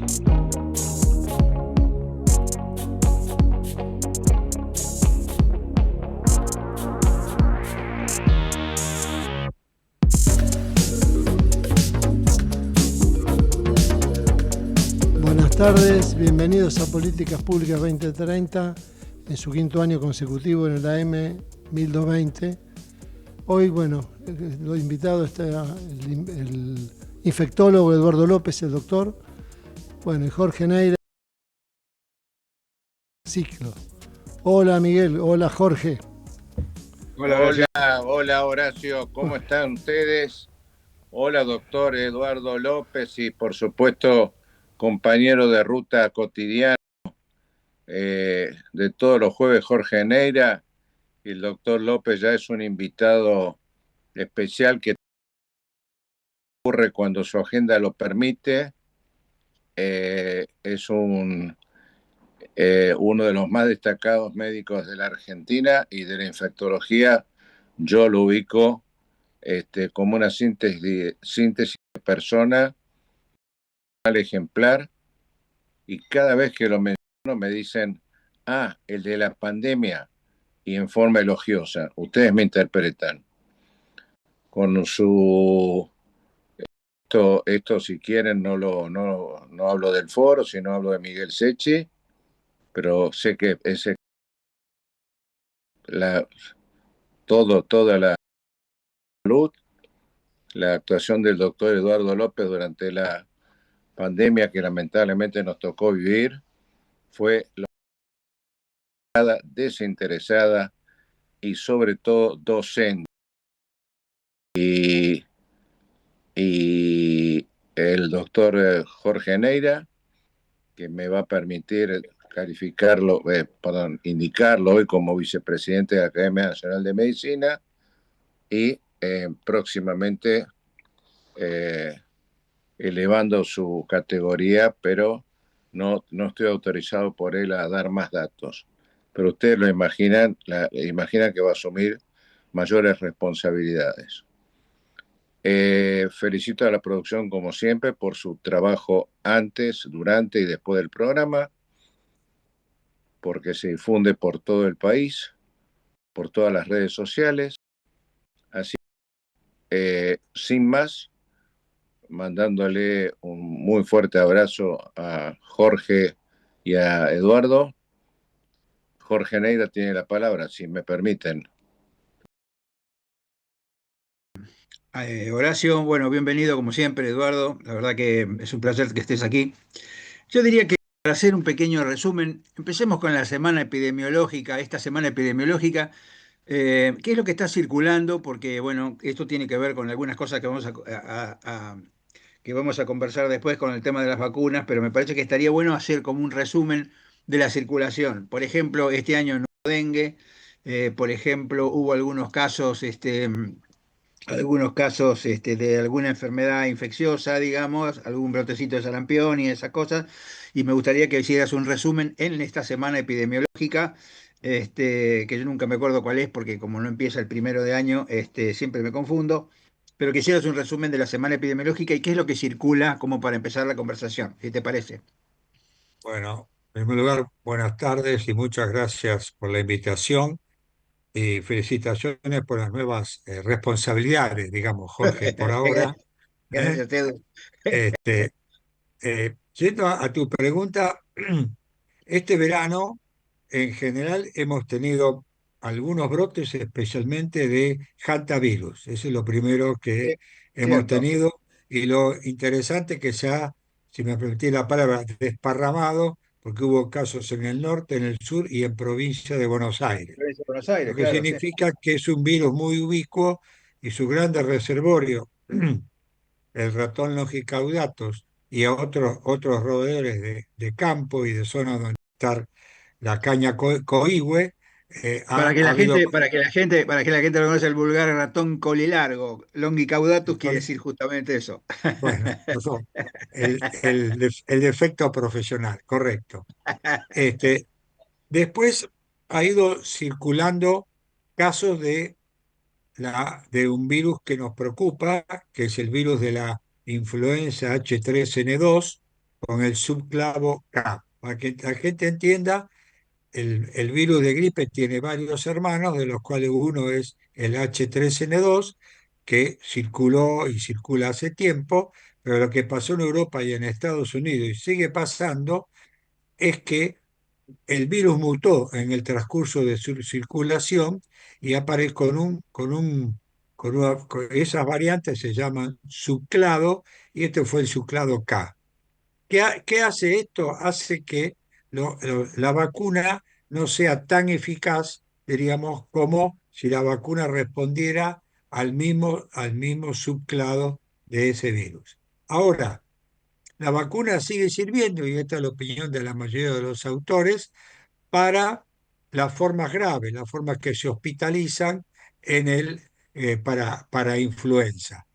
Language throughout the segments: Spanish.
Buenas tardes, bienvenidos a Políticas Públicas 2030, en su quinto año consecutivo en el AM 1220. Hoy, lo invitado está el infectólogo Eduardo López, el doctor, y Jorge Neira, ciclo. Hola Miguel, hola Jorge. Hola Horacio, ¿cómo están ustedes? Hola doctor Eduardo López y por supuesto compañero de ruta cotidiano de todos los jueves Jorge Neira, y el doctor López ya es un invitado especial que ocurre cuando su agenda lo permite. Es uno de los más destacados médicos de la Argentina y de la infectología. Yo lo ubico como una síntesis de persona al ejemplar, y cada vez que lo menciono me dicen, el de la pandemia, y en forma elogiosa. Ustedes me interpretan. Con su... Esto si quieren, no hablo del foro, sino hablo de Miguel Secchi, pero sé que toda la salud, la actuación del doctor Eduardo López durante la pandemia que lamentablemente nos tocó vivir, fue desinteresada y sobre todo docente. Y el doctor Jorge Neira, que me va a permitir indicarlo hoy como vicepresidente de la Academia Nacional de Medicina, y próximamente elevando su categoría, pero no estoy autorizado por él a dar más datos. Pero ustedes lo imaginan que va a asumir mayores responsabilidades. Felicito a la producción, como siempre, por su trabajo antes, durante y después del programa, porque se difunde por todo el país, por todas las redes sociales. Así, sin más, mandándole un muy fuerte abrazo a Jorge y a Eduardo. Jorge Neira tiene la palabra, si me permiten. Horacio, bienvenido como siempre, Eduardo. La verdad que es un placer que estés aquí. Yo diría que para hacer un pequeño resumen, empecemos con la semana epidemiológica, esta semana epidemiológica. ¿Qué es lo que está circulando? Porque, esto tiene que ver con algunas cosas que que vamos a conversar después con el tema de las vacunas, pero me parece que estaría bueno hacer como un resumen de la circulación. Por ejemplo, este año no hubo dengue, por ejemplo, hubo algunos casos de alguna enfermedad infecciosa, digamos, algún brotecito de sarampión y esas cosas, y me gustaría que hicieras un resumen en esta semana epidemiológica, que yo nunca me acuerdo cuál es, porque como no empieza el primero de año, siempre me confundo, pero que hicieras un resumen de la semana epidemiológica y qué es lo que circula como para empezar la conversación, si te parece. Bueno, en primer lugar, buenas tardes y muchas gracias por la invitación y felicitaciones por las nuevas responsabilidades, digamos, Jorge, por ahora. ¿Eh? Gracias, Edu. Este, Yendo a tu pregunta, este verano en general hemos tenido algunos brotes, especialmente de hantavirus. Eso es lo primero Sí, que hemos cierto. tenido, y lo interesante que se ha, si me permitís la palabra, desparramado, porque hubo casos en el norte, en el sur y en provincia de Buenos Aires, Provincia de Buenos lo Aires, que claro, sí. significa que es un virus muy ubicuo y su grande reservorio, el ratón longicaudatus y a otros roedores de campo y de zonas donde está la caña coihue, ha habido... Para que la gente lo conoce, el vulgar ratón colilargo. Longicaudatus quiere decir justamente eso. Bueno, perdón, el defecto profesional, correcto. Este, Después ha ido circulando casos de un virus que nos preocupa, que es el virus de la influenza H3N2, con el subclavo K. Para que la gente entienda, el virus de gripe tiene varios hermanos, de los cuales uno es el H3N2, que circuló y circula hace tiempo, pero lo que pasó en Europa y en Estados Unidos y sigue pasando es que el virus mutó en el transcurso de su circulación y aparece esas variantes se llaman subclado y este fue el subclado K. ¿Qué hace esto? Hace que la vacuna no sea tan eficaz, diríamos, como si la vacuna respondiera al mismo subclado de ese virus. Ahora, la vacuna sigue sirviendo, y esta es la opinión de la mayoría de los autores, para las formas graves, las formas que se hospitalizan para influenza.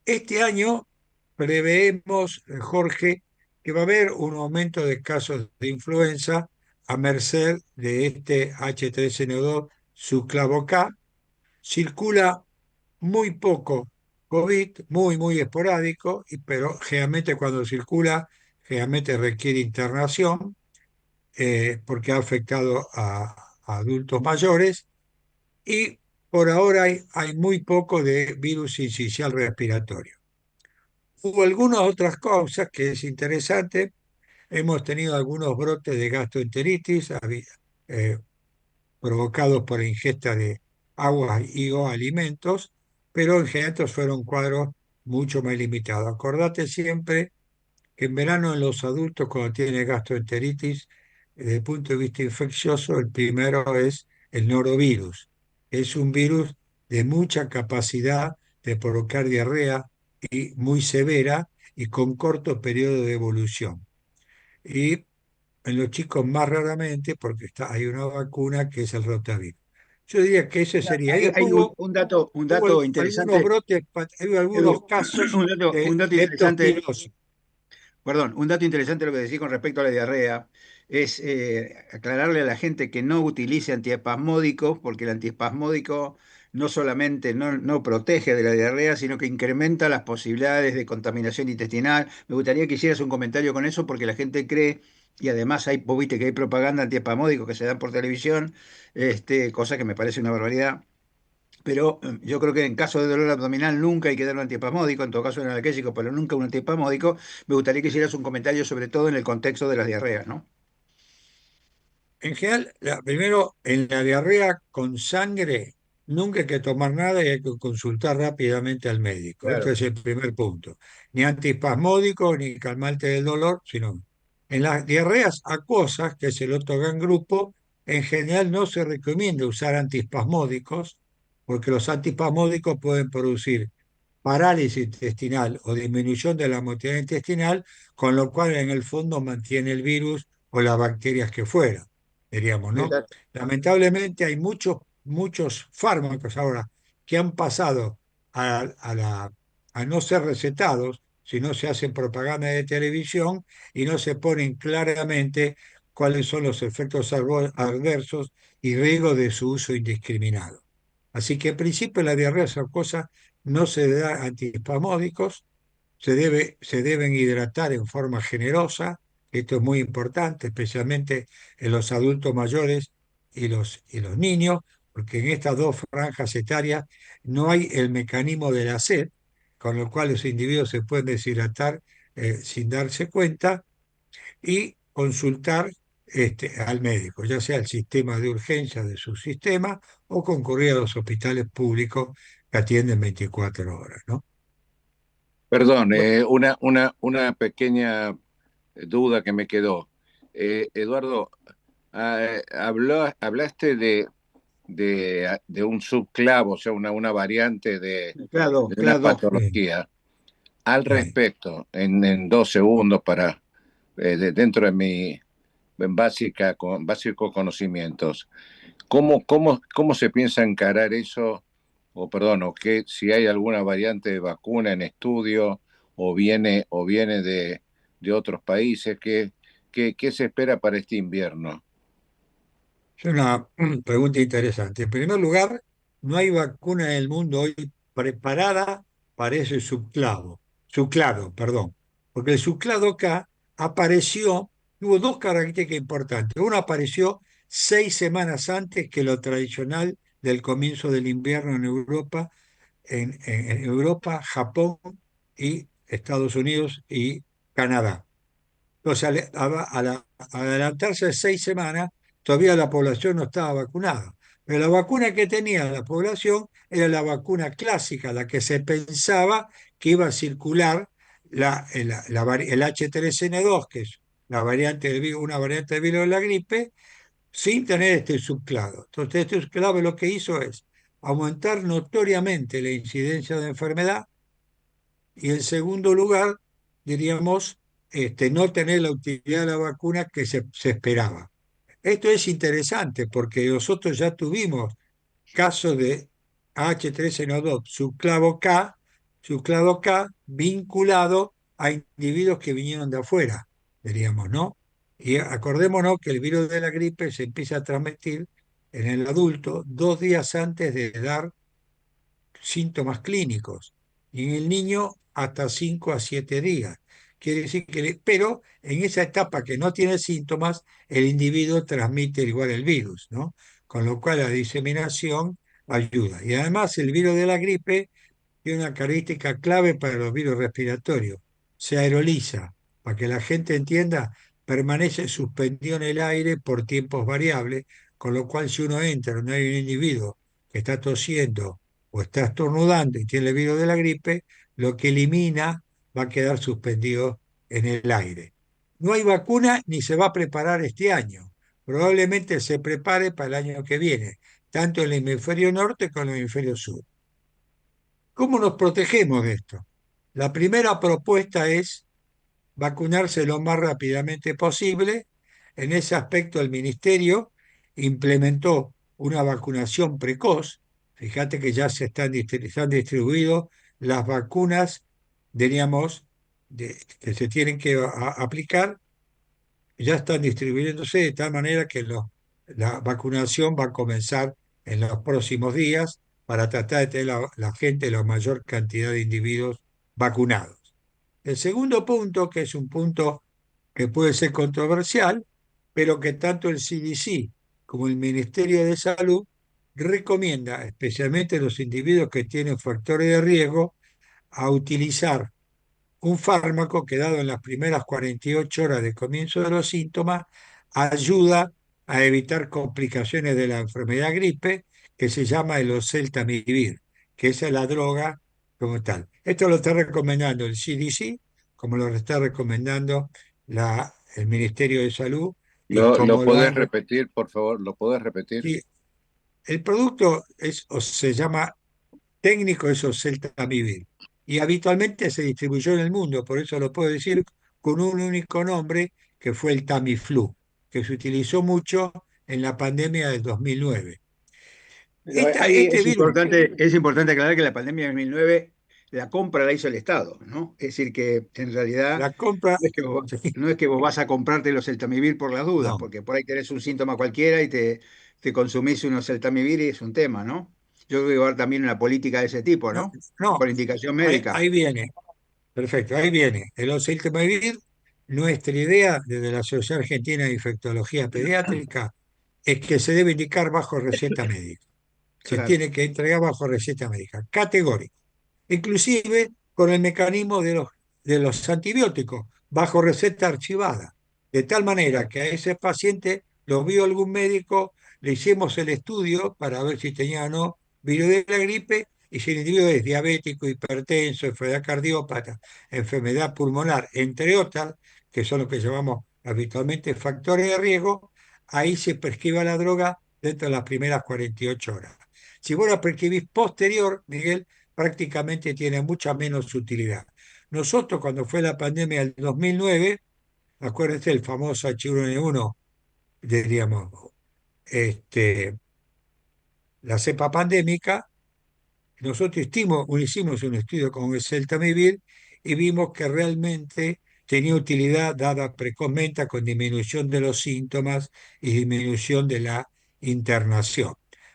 Este año preveemos, Jorge, que va a haber un aumento de casos de influenza a merced de este H3N2 subclavo K. Circula muy poco COVID, muy, muy esporádico, pero generalmente cuando circula, generalmente requiere internación porque ha afectado a adultos mayores y por ahora hay muy poco de virus sincicial respiratorio. Hubo algunas otras causas que es interesante. Hemos tenido algunos brotes de gastroenteritis eh, provocados por ingesta de agua y o alimentos, pero en general estos fueron cuadros mucho más limitados. Acordate siempre que en verano en los adultos cuando tienen gastroenteritis, desde el punto de vista infeccioso, el primero es el norovirus. Es un virus de mucha capacidad de provocar diarrea y muy severa y con corto periodo de evolución. Y en los chicos más raramente, porque hay una vacuna que es el rotavirus. Yo diría que ese sería. Y después Hay un hubo dato algunos interesante, brotes, hubo algunos Edu, casos un de dato interesante. leptospirosis. Perdón, un dato interesante lo que decís con respecto a la diarrea es aclararle a la gente que no utilice antiespasmódicos, porque el antiespasmódico no solamente no protege de la diarrea, sino que incrementa las posibilidades de contaminación intestinal. Me gustaría que hicieras un comentario con eso, porque la gente cree, y además vos viste que hay propaganda antiespasmódicos que se dan por televisión, cosa que me parece una barbaridad. Pero yo creo que en caso de dolor abdominal nunca hay que dar un antiespasmódico, en todo caso un analgésico, pero nunca un antiespasmódico. Me gustaría que hicieras un comentario sobre todo en el contexto de las diarreas, ¿no? En general, primero, en la diarrea con sangre, nunca hay que tomar nada y hay que consultar rápidamente al médico. Esto Claro. es el primer punto. Ni antiespasmódico, ni calmante del dolor, sino en las diarreas acuosas, que es el otro gran grupo, en general no se recomienda usar antiespasmódicos, porque los antiespasmódicos pueden producir parálisis intestinal o disminución de la motilidad intestinal, con lo cual en el fondo mantiene el virus o las bacterias que fueran, diríamos, ¿no? Exacto. Lamentablemente hay muchos fármacos ahora que han pasado a no ser recetados, si no se hacen propaganda de televisión y no se ponen claramente cuáles son los efectos adversos y riesgos de su uso indiscriminado. Así que en principio la diarrea es una cosa no se da antiespasmódicos, se deben hidratar en forma generosa, esto es muy importante, especialmente en los adultos mayores y los niños, porque en estas dos franjas etarias no hay el mecanismo de la sed, con lo cual los individuos se pueden deshidratar sin darse cuenta, y consultar al médico, ya sea el sistema de urgencia de su sistema o concurrir a los hospitales públicos que atienden 24 horas, ¿no? Perdón, Bueno, una pequeña duda que me quedó. Eduardo, hablaste de un subclavo, o sea, una variante Claro, de una claro. sí, patología. Al sí. respecto, en 2 segundos dentro de mi básicos conocimientos, ¿cómo se piensa encarar eso? O perdón, si hay alguna variante de vacuna en estudio o viene de otros países, ¿qué se espera para este invierno? Es una pregunta interesante. En primer lugar, no hay vacuna en el mundo hoy preparada para ese subclado, perdón, porque el subclado K apareció, tuvo dos características importantes. Uno apareció 6 semanas antes que lo tradicional del comienzo del invierno en Europa, en Europa, Japón y Estados Unidos y Canadá. Entonces, al adelantarse 6 semanas, todavía la población no estaba vacunada. Pero la vacuna que tenía la población era la vacuna clásica, la que se pensaba que iba a circular el H3N2, que es una variante del virus de la gripe, sin tener este subclado. Entonces, este subclado lo que hizo es aumentar notoriamente la incidencia de enfermedad y en segundo lugar, diríamos, no tener la utilidad de la vacuna que se esperaba. Esto es interesante porque nosotros ya tuvimos casos de H3N2 subclado K vinculado a individuos que vinieron de afuera, diríamos, ¿no? Y acordémonos que el virus de la gripe se empieza a transmitir en el adulto 2 días antes de dar síntomas clínicos y en el niño hasta 5 a 7 días. Quiere decir pero en esa etapa que no tiene síntomas, el individuo transmite igual el virus, ¿no? Con lo cual la diseminación ayuda. Y además el virus de la gripe tiene una característica clave para los virus respiratorios. Se aeroliza. Para que la gente entienda, permanece suspendido en el aire por tiempos variables, con lo cual si uno entra, no hay un individuo que está tosiendo o está estornudando y tiene el virus de la gripe, lo que elimina va a quedar suspendido en el aire. No hay vacuna ni se va a preparar este año. Probablemente se prepare para el año que viene, tanto en el hemisferio norte como en el hemisferio sur. ¿Cómo nos protegemos de esto? La primera propuesta es vacunarse lo más rápidamente posible. En ese aspecto, el Ministerio implementó una vacunación precoz. Fíjate que ya se han distribuido las vacunas, diríamos, que se tienen que aplicar, ya están distribuyéndose de tal manera que la vacunación va a comenzar en los próximos días para tratar de tener la gente, la mayor cantidad de individuos vacunados. El segundo punto, que es un punto que puede ser controversial, pero que tanto el CDC como el Ministerio de Salud recomienda, especialmente a los individuos que tienen factores de riesgo, a utilizar un fármaco que dado en las primeras 48 horas de comienzo de los síntomas ayuda a evitar complicaciones de la enfermedad gripe, que se llama el oseltamivir, que esa es la droga como tal. Esto lo está recomendando el CDC, como lo está recomendando el Ministerio de Salud y ¿Lo como lo podés han... repetir, por favor? ¿Lo podés repetir? Sí, el producto se llama técnico es oseltamivir y habitualmente se distribuyó en el mundo, por eso lo puedo decir con un único nombre que fue el Tamiflu, que se utilizó mucho en la pandemia del 2009. Pero ahí Este virus, es importante aclarar que la pandemia de 2009, la compra la hizo el Estado, ¿no? Es decir, que en realidad la compra, no es que vos vas a comprarte los Celtamivir por las dudas, no, porque por ahí tenés un síntoma cualquiera y te consumís unos Celtamivir y es un tema, ¿no? Yo creo que va a haber también una política de ese tipo, no, ¿no? no, Por indicación ahí, médica. ahí viene, perfecto, ahí viene. El oseltamivir, nuestra idea desde la Sociedad Argentina de Infectología Pediátrica es que se debe indicar bajo receta médica. Se Claro, tiene que entregar bajo receta médica, categórico. Inclusive con el mecanismo de los antibióticos, bajo receta archivada. De tal manera claro. que a ese paciente lo vio algún médico, le hicimos el estudio para ver si tenía o no virus de la gripe, y si el individuo es diabético, hipertenso, enfermedad cardiópata, enfermedad pulmonar, entre otras, que son lo que llamamos habitualmente factores de riesgo, ahí se prescriba la droga dentro de las primeras 48 horas. Si vos la prescribís posterior, Miguel, prácticamente tiene mucha menos utilidad. Nosotros, cuando fue la pandemia del 2009, acuérdense el famoso H1N1, diríamos, este, la cepa pandémica, nosotros hicimos un estudio con el Celtamivir y vimos que realmente tenía utilidad dada precozmente con disminución de los síntomas y disminución de la internación.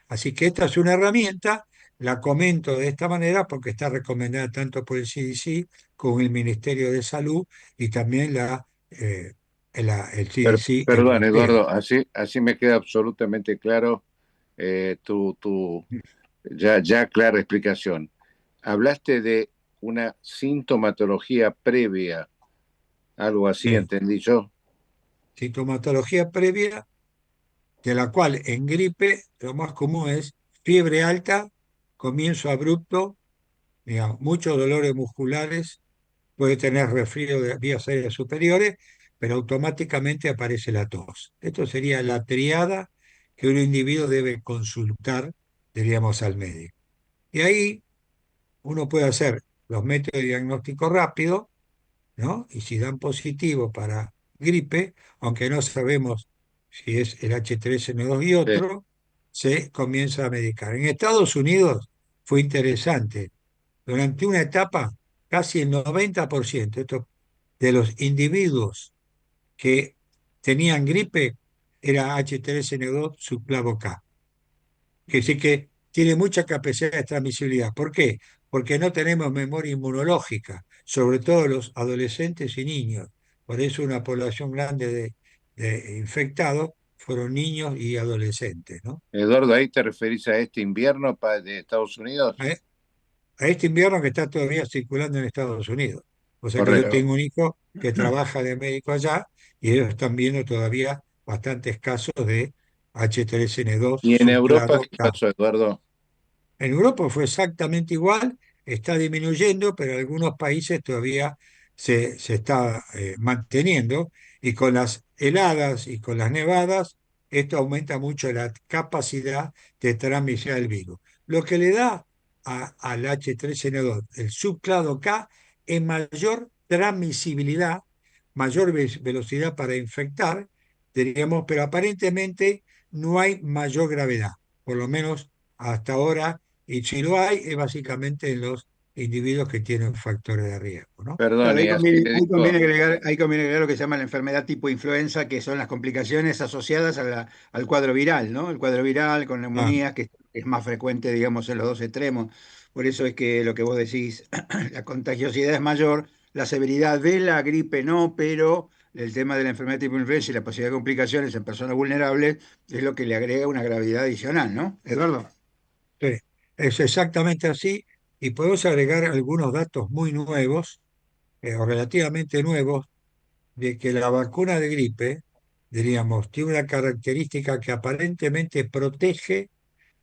Así que esta es una herramienta, la comento de esta manera porque está recomendada tanto por el CDC como el Ministerio de Salud y también la eh, el CDC Perdón, europeo. Eduardo, así me queda absolutamente claro tu ya clara explicación. Hablaste de una sintomatología previa, algo así, Sí. entendí yo. Sintomatología previa, de la cual en gripe lo más común es fiebre alta, comienzo abrupto, digamos, muchos dolores musculares, puede tener resfrío de vías aéreas superiores, pero automáticamente aparece la tos. Esto sería la triada que un individuo debe consultar, diríamos, al médico. Y ahí uno puede hacer los métodos de diagnóstico rápido, ¿no? Y si dan positivo para gripe, aunque no sabemos si es el H3N2 y Sí. otro, se comienza a medicar. En Estados Unidos fue interesante. Durante una etapa, casi el 90% de los individuos que tenían gripe era H3N2 subclavo K, que sí que tiene mucha capacidad de transmisibilidad. ¿Por qué? Porque no tenemos memoria inmunológica, sobre todo los adolescentes y niños. Por eso una población grande de infectados fueron niños y adolescentes, ¿no? Eduardo, ¿ahí te referís a este invierno de Estados Unidos? A, a este invierno que está todavía circulando en Estados Unidos. O sea que yo Correcto. tengo un hijo que trabaja de médico allá y ellos están viendo todavía bastantes casos de H3N2 ¿Y en Europa subclado qué K. pasó, Eduardo? En Europa fue exactamente igual, está disminuyendo, pero en algunos países todavía se está manteniendo y con las heladas y con las nevadas, esto aumenta mucho la capacidad de transmisión del virus. Lo que le da al H3N2, el subclado K, es mayor transmisibilidad, mayor velocidad para infectar, diríamos, pero aparentemente no hay mayor gravedad, por lo menos hasta ahora y si lo hay, es básicamente en los individuos que tienen factores de riesgo, ¿no? Perdón, Claro, y así le digo, ahí conviene agregar lo que se llama la enfermedad tipo influenza, que son las complicaciones asociadas al cuadro viral, ¿no? El cuadro viral con Ah, neumonías, que es más frecuente, digamos, en los dos extremos. Por eso es que lo que vos decís, la contagiosidad es mayor, la severidad de la gripe no, pero el tema de la enfermedad tipo influenza y la posibilidad de complicaciones en personas vulnerables es lo que le agrega una gravedad adicional, ¿no? Eduardo. sí, es exactamente así y podemos agregar algunos datos muy nuevos o relativamente nuevos de que la vacuna de gripe, diríamos, tiene una característica que aparentemente protege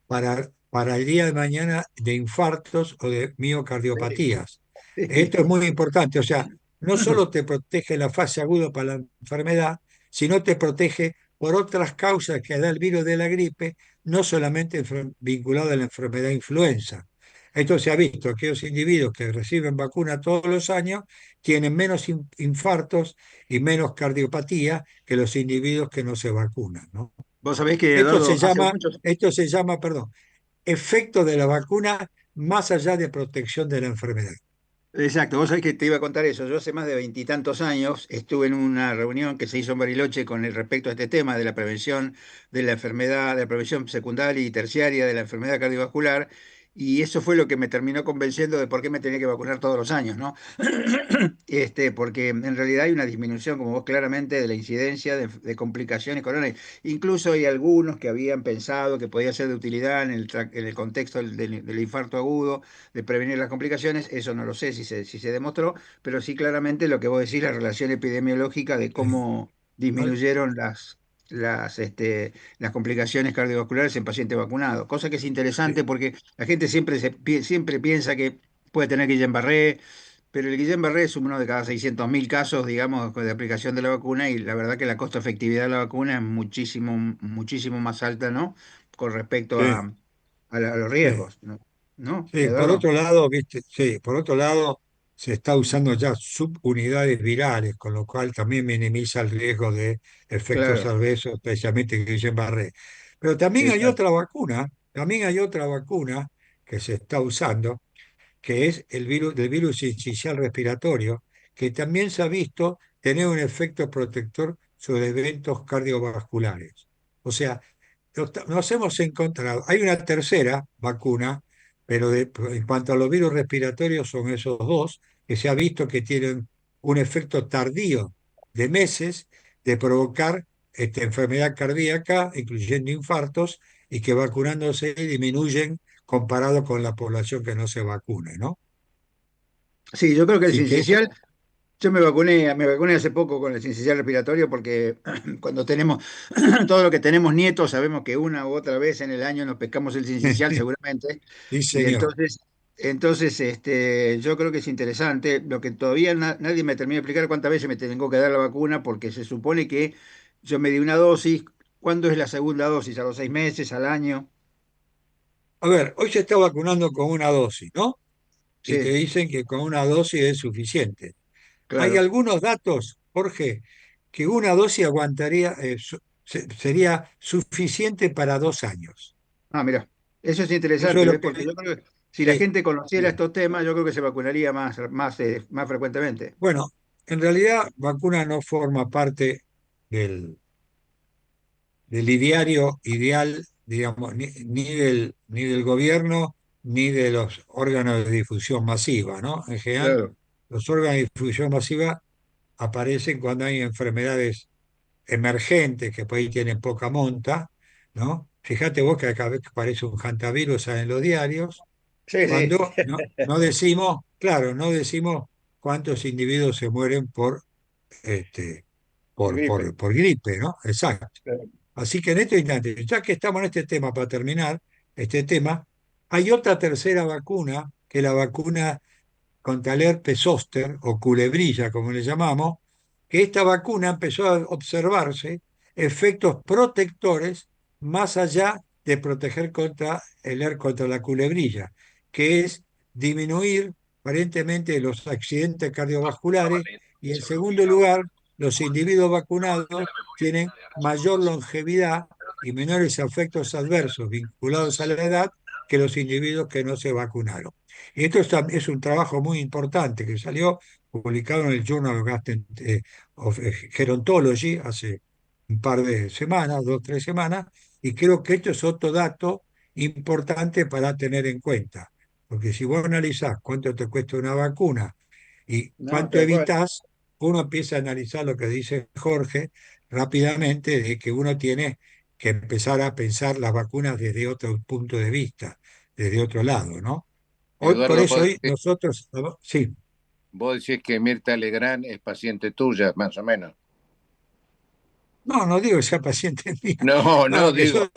para el día de mañana de infartos o de miocardiopatías. Esto es muy importante, o sea, no solo te protege la fase aguda para la enfermedad, sino te protege por otras causas que da el virus de la gripe, no solamente vinculado a la enfermedad influenza. Esto se ha visto, aquellos individuos que reciben vacuna todos los años tienen menos infartos y menos cardiopatía que los individuos que no se vacunan, ¿no? Vos sabés que, Esto Eduardo, se hace llama, muchos. esto se llama, perdón, efecto de la vacuna más allá de protección de la enfermedad. Exacto, vos sabés que te iba a contar eso. Yo hace más de veintitantos años estuve en una reunión que se hizo en Bariloche con el respecto a este tema de la prevención de la enfermedad, de la prevención secundaria y terciaria de la enfermedad cardiovascular, y eso fue lo que me terminó convenciendo de por qué me tenía que vacunar todos los años, ¿no? Porque en realidad hay una disminución, como vos claramente, de la incidencia de complicaciones coronarias. Incluso hay algunos que habían pensado que podía ser de utilidad en el contexto del infarto agudo de prevenir las complicaciones, eso no lo sé si se demostró, pero sí claramente lo que vos decís, la relación epidemiológica de cómo Al- disminuyeron las complicaciones cardiovasculares en pacientes vacunados, cosa que es sí, interesante porque la gente siempre piensa que puede tener Guillain-Barré, pero el Guillain-Barré es uno de cada 600.000 casos, digamos, de aplicación de la vacuna y la verdad que la costo-efectividad de la vacuna es muchísimo, muchísimo más alta, ¿no? Con respecto sí, a los sí. riesgos, ¿no? ¿No, Sí, por Eduardo? otro lado, viste, sí, por otro lado, se está usando ya subunidades virales, con lo cual también minimiza el riesgo de efectos Claro, adversos, especialmente Guillain-Barré. Pero también hay exacto. otra vacuna, que se está usando, que es el virus del virus sincicial respiratorio, que también se ha visto tener un efecto protector sobre eventos cardiovasculares. O sea, nos hemos encontrado, hay una tercera vacuna, pero en cuanto a los virus respiratorios son esos dos, que se ha visto que tienen un efecto tardío de meses de provocar enfermedad cardíaca, incluyendo infartos, y que vacunándose disminuyen comparado con la población que no se vacune, ¿no? Sí, yo creo que el Así que eso, sincicial, yo me vacuné hace poco con el sincicial respiratorio porque cuando tenemos, todo lo que tenemos nietos, sabemos que una u otra vez en el año nos pescamos el sincicial seguramente. sí, Y señor. entonces yo creo que es interesante. Lo que todavía nadie me termina de explicar cuántas veces me tengo que dar la vacuna, porque se supone que yo me di una dosis. ¿Cuándo es la segunda dosis? ¿A los 6 meses, al año? A ver, hoy se está vacunando con una dosis, ¿no? Y te Sí, dicen que con una dosis es suficiente. Hay claro. algunos datos, Jorge, que una dosis aguantaría, sería suficiente para 2 años. Ah, mira, eso es Eso es interesante, lo ¿ves? que... Porque yo creo que si la gente conociera sí. estos temas, yo creo que se vacunaría más frecuentemente. Bueno, en realidad vacuna no forma parte del, del ideario ideal, digamos, ni del gobierno ni de los órganos de difusión masiva, ¿no? En general, Claro, los órganos de difusión masiva aparecen cuando hay enfermedades emergentes que por ahí tienen poca monta, ¿no? Fíjate vos que cada vez que aparece un hantavirus en los diarios, sí, sí, cuando no decimos, claro, no decimos cuántos individuos se mueren este, por gripe. por gripe, ¿no? Exacto. Claro. Así que en este instante, ya que estamos en este tema, para terminar este tema, hay otra tercera vacuna, que es la vacuna contra el herpes zóster o culebrilla, como le llamamos, que esta vacuna empezó a observarse efectos protectores más allá de proteger contra la culebrilla, que es disminuir aparentemente los accidentes cardiovasculares y en segundo lugar, los individuos vacunados tienen mayor longevidad y menores efectos adversos vinculados a la edad que los individuos que no se vacunaron. Y esto es un trabajo muy importante que salió publicado en el Journal of Gerontology hace un par de semanas, 2, 3 semanas, y creo que esto es otro dato importante para tener en cuenta. Porque si vos analizás cuánto te cuesta una vacuna y No, cuánto tal cual. evitas, uno empieza a analizar lo que dice Jorge rápidamente, de que uno tiene que empezar a pensar las vacunas desde otro punto de vista, desde otro lado, ¿no? Hoy, por Eduardo, eso hoy nosotros, sí, vos decís que Mirta Legrand es paciente tuya, más o menos. no digo que sea paciente mía, No, no, no, que digo,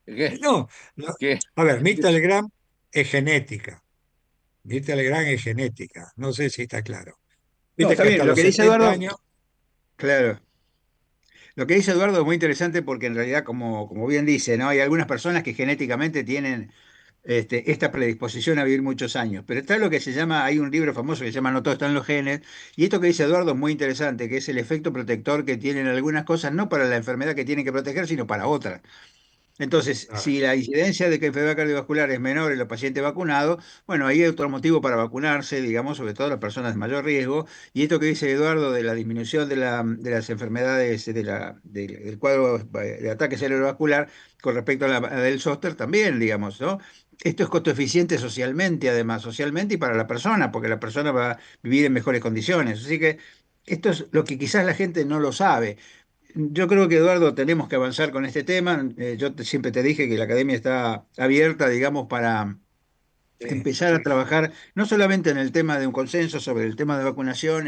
¿qué? no, no. ¿Qué? A ver, mi Telegram es genética, mi Telegram es genética, no sé si está claro. No, Viste está que bien. hasta Lo los que dice 70 Eduardo, años, claro. Lo que dice Eduardo es muy interesante porque en realidad, como bien dice, ¿no? Hay algunas personas que genéticamente tienen esta predisposición a vivir muchos años. Pero está lo que se llama, hay un libro famoso que se llama No todo está en los genes, y esto que dice Eduardo es muy interesante, que es el efecto protector que tienen algunas cosas, no para la enfermedad que tienen que proteger, sino para otras. Entonces, ah, si la incidencia de que enfermedad cardiovascular es menor en los pacientes vacunados, bueno, ahí hay otro motivo para vacunarse, digamos, sobre todo las personas de mayor riesgo. Y esto que dice Eduardo de la disminución de las enfermedades del cuadro de ataque cerebrovascular con respecto a la del zóster también, digamos, ¿no? Esto es costo eficiente socialmente, además, socialmente y para la persona, porque la persona va a vivir en mejores condiciones. Así que esto es lo que quizás la gente no lo sabe. Yo creo que, Eduardo, tenemos que avanzar con este tema. Siempre te dije que la academia está abierta, digamos, para sí, empezar a trabajar no solamente en el tema de un consenso sobre el tema de vacunación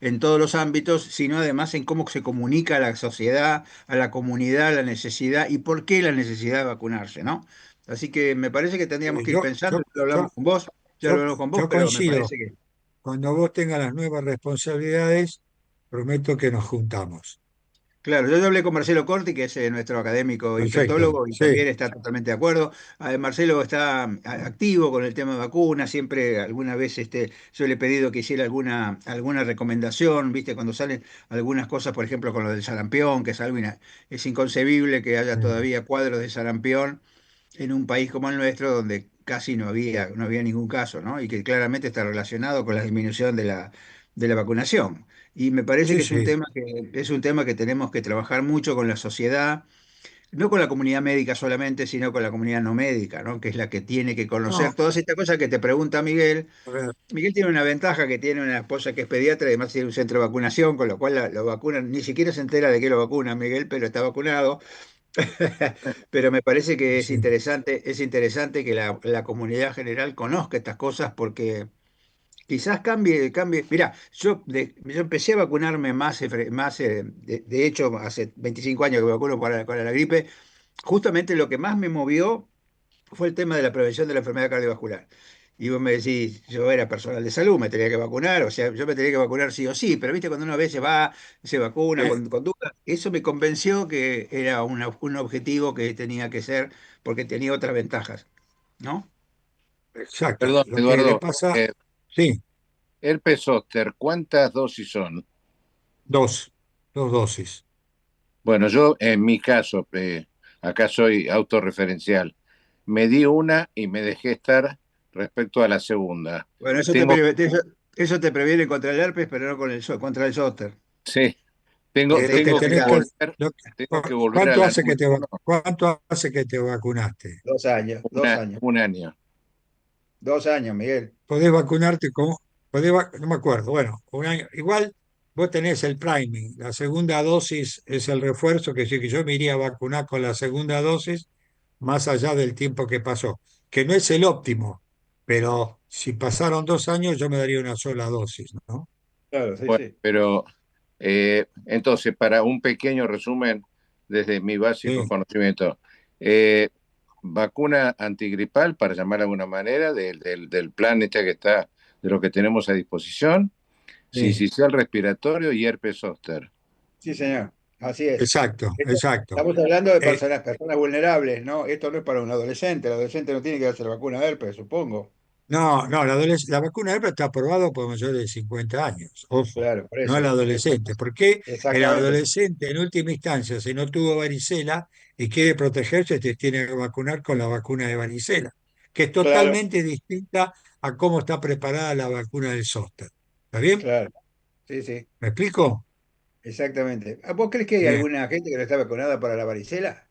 en todos los ámbitos, sino además en cómo se comunica a la sociedad, a la comunidad, la necesidad y por qué la necesidad de vacunarse, ¿no? Así que me parece que tendríamos que ir yo, pensando, yo, ya lo hablamos yo, con vos, ya lo yo, hablamos con vos, yo pero me coincido, parece que... cuando vos tengas las nuevas responsabilidades, prometo que nos juntamos. Claro, yo ya hablé con Marcelo Corti, que es nuestro académico Perfecto, infectólogo, y sí. también está totalmente de acuerdo. Marcelo está activo con el tema de vacunas, siempre alguna vez yo le he pedido que hiciera alguna recomendación, ¿viste? Cuando salen algunas cosas, por ejemplo, con lo del sarampión, que es algo es inconcebible que haya Mm. todavía cuadros de sarampión en un país como el nuestro, donde casi no había ningún caso, ¿no? Y que claramente está relacionado con la disminución de la vacunación. Y me parece Sí, que sí. es un tema que tenemos que trabajar mucho con la sociedad. no con la comunidad médica solamente, sino con la comunidad no médica, ¿no? Que es la que tiene que conocer No, todas estas cosas que te pregunta Miguel. a ver, Miguel tiene una ventaja que tiene una esposa que es pediatra, además tiene un centro de vacunación, con lo cual lo vacunan, ni siquiera se entera de que lo vacunan Miguel, pero está vacunado. Pero me parece que sí, es interesante que la comunidad general conozca estas cosas porque quizás cambie. Mirá, yo empecé a vacunarme de hecho, hace 25 años que me vacuno para la gripe. Justamente lo que más me movió fue el tema de la prevención de la enfermedad cardiovascular. Y vos me decís, yo era personal de salud, me tenía que vacunar, o sea, yo me tenía que vacunar sí o sí, pero viste, cuando una vez se vacuna eh, con dudas, eso me convenció que era un objetivo que tenía que ser porque tenía otras ventajas, ¿no? exacto. Perdón, Lo que le Eduardo, pasa, sí, herpes zóster, ¿cuántas dosis son? dos, dos dosis. Bueno, yo en mi caso, acá soy autorreferencial, me di una y me dejé estar respecto a la segunda. Bueno, Tengo, eso te previene contra el herpes, pero no contra el zóster. sí, Lo que Tenés que tenés que, estar lo- tengo que volver a ¿cuánto la hace número uno, cuánto hace que te vacunaste? 2 años, 2 años, un año. 2 años, Miguel. Podés vacunarte como, no me acuerdo, bueno, un año. Igual vos tenés el priming, la segunda dosis es el refuerzo, que sí que yo me iría a vacunar con la segunda dosis más allá del tiempo que pasó, que no es el óptimo, pero si pasaron 2 años yo me daría una sola dosis, ¿no? Claro, sí, Bueno, sí. pero entonces, para un pequeño resumen, desde mi básico Sí, conocimiento, vacuna antigripal, para llamar de alguna manera, del plan este que está, de lo que tenemos a disposición, sí, sincicial respiratorio y herpes zóster. Sí, señor, así es. exacto, exacto. Estamos hablando de Eh, personas vulnerables, ¿no? Esto no es para un adolescente. El adolescente no tiene que darse la vacuna de herpes, supongo. No, no, la vacuna EPA está aprobada por mayores de 50 años, ojo, Claro, por no el eso. adolescente, porque el Exactamente. adolescente en última instancia, si no tuvo varicela y quiere protegerse, te tiene que vacunar con la vacuna de varicela, que es Claro, totalmente distinta a cómo está preparada la vacuna del zóster. ¿Está bien? claro. Sí, sí, ¿Me explico? exactamente. ¿Vos crees que hay Bien. alguna gente que no está vacunada para la varicela?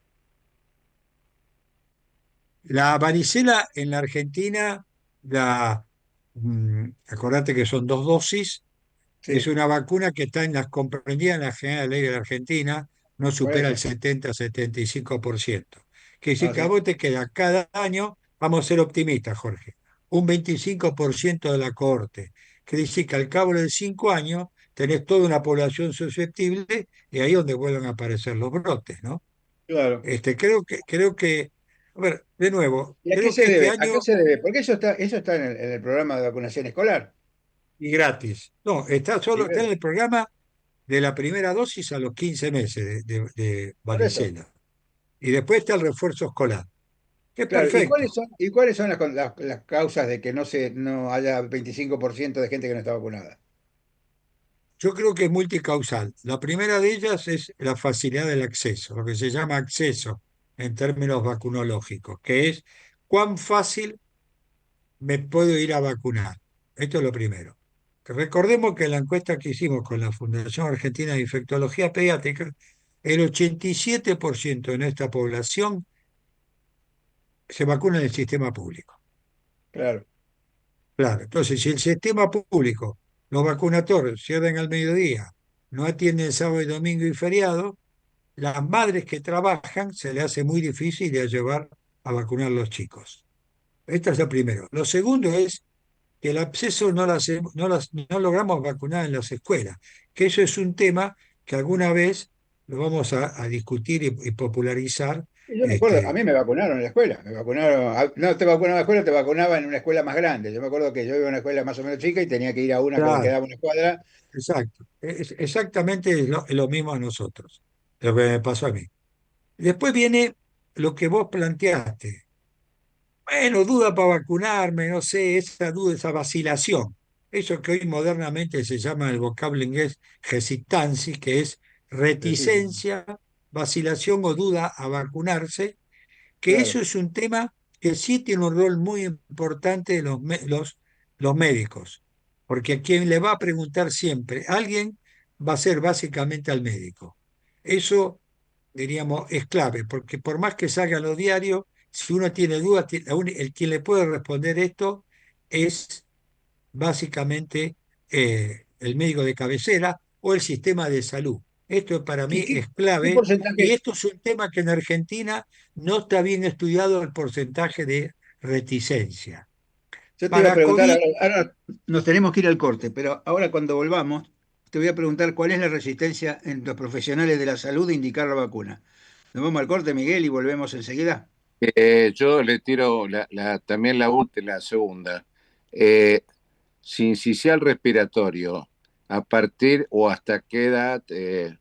La varicela en la Argentina, acordate que son dos dosis. Es Sí, una vacuna que está comprendida en la General Ley de la Argentina, no por supera el eso. 70-75%. Que decir Ah, que a sí. vos te queda cada año, vamos a ser optimistas, Jorge, un 25% de la cohorte. Que dice que al cabo de 5 años tenés toda una población susceptible y ahí es donde vuelven a aparecer los brotes, ¿no? Claro. Creo que, a ver, de nuevo, ¿Y a qué creo se que este debe? ¿A qué año se debe? Porque eso está en el programa de vacunación escolar. y gratis. No, Y está en el programa de la primera dosis a los 15 meses de por eso. varicela. Y después está el refuerzo escolar, que es Claro, perfecto. ¿y cuáles son las causas de que no haya 25% de gente que no está vacunada? Yo creo que es multicausal. La primera de ellas es la facilidad del acceso, lo que se llama acceso en términos vacunológicos, que es cuán fácil me puedo ir a vacunar. Esto es lo primero. Que recordemos que la encuesta que hicimos con la Fundación Argentina de Infectología Pediátrica, el 87% de nuestra población se vacuna en el sistema público. Claro, Claro, entonces si el sistema público, los vacunatorios cierran al mediodía, no atienden sábado y domingo y feriado, las madres que trabajan se le hace muy difícil de llevar a vacunar a los chicos. Esto es lo primero. Lo segundo es que el acceso no logramos vacunar en las escuelas, que eso es un tema que alguna vez lo vamos a discutir y popularizar. y yo me acuerdo, a Este, mí me vacunaron en la escuela, no te vacunaba en la escuela, te vacunaba en una escuela más grande. Yo me acuerdo que yo iba a una escuela más o menos chica y tenía que ir a una que me claro, quedaba una cuadra. exacto. Exactamente es lo mismo a nosotros, lo que me pasó a mí. Después viene lo que vos planteaste. Bueno, duda para vacunarme, no sé, esa duda, esa vacilación. Eso que hoy modernamente se llama el vocablo inglés hesitancy, que es Sí, sí, reticencia, vacilación o duda a vacunarse, que eso claro. es un tema que sí tiene un rol muy importante de los médicos, porque a quien le va a preguntar siempre, alguien va a ser básicamente al médico. Eso diríamos, es clave, porque por más que salgan los diarios, si uno tiene dudas, el quien le puede responder esto es básicamente el médico de cabecera o el sistema de salud. Esto para mí ¿Qué es qué clave y porcentaje? esto es un tema que en Argentina no está bien estudiado el porcentaje de reticencia. Yo te iba a Para preguntar, COVID, ahora nos tenemos que ir al corte, pero ahora cuando volvamos, te voy a preguntar cuál es la resistencia en los profesionales de la salud de indicar la vacuna. Nos vamos al corte, Miguel, y volvemos enseguida. Yo le tiro también la segunda. Eh, Sincicial respiratorio, ¿a partir o hasta qué edad el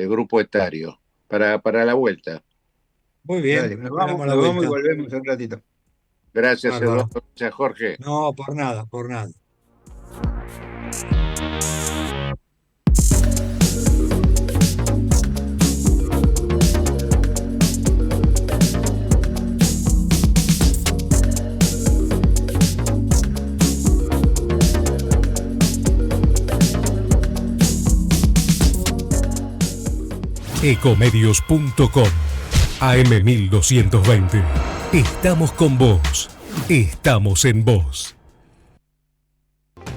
grupo etario? Para la vuelta. muy Dale, bien, esperamos la nos vamos y vuelta. volvemos en un ratito. Gracias, Bárbaro. Eduardo. Gracias, Jorge. No, por nada, por nada. Ecomedios.com AM1220. Estamos con vos. Estamos en vos.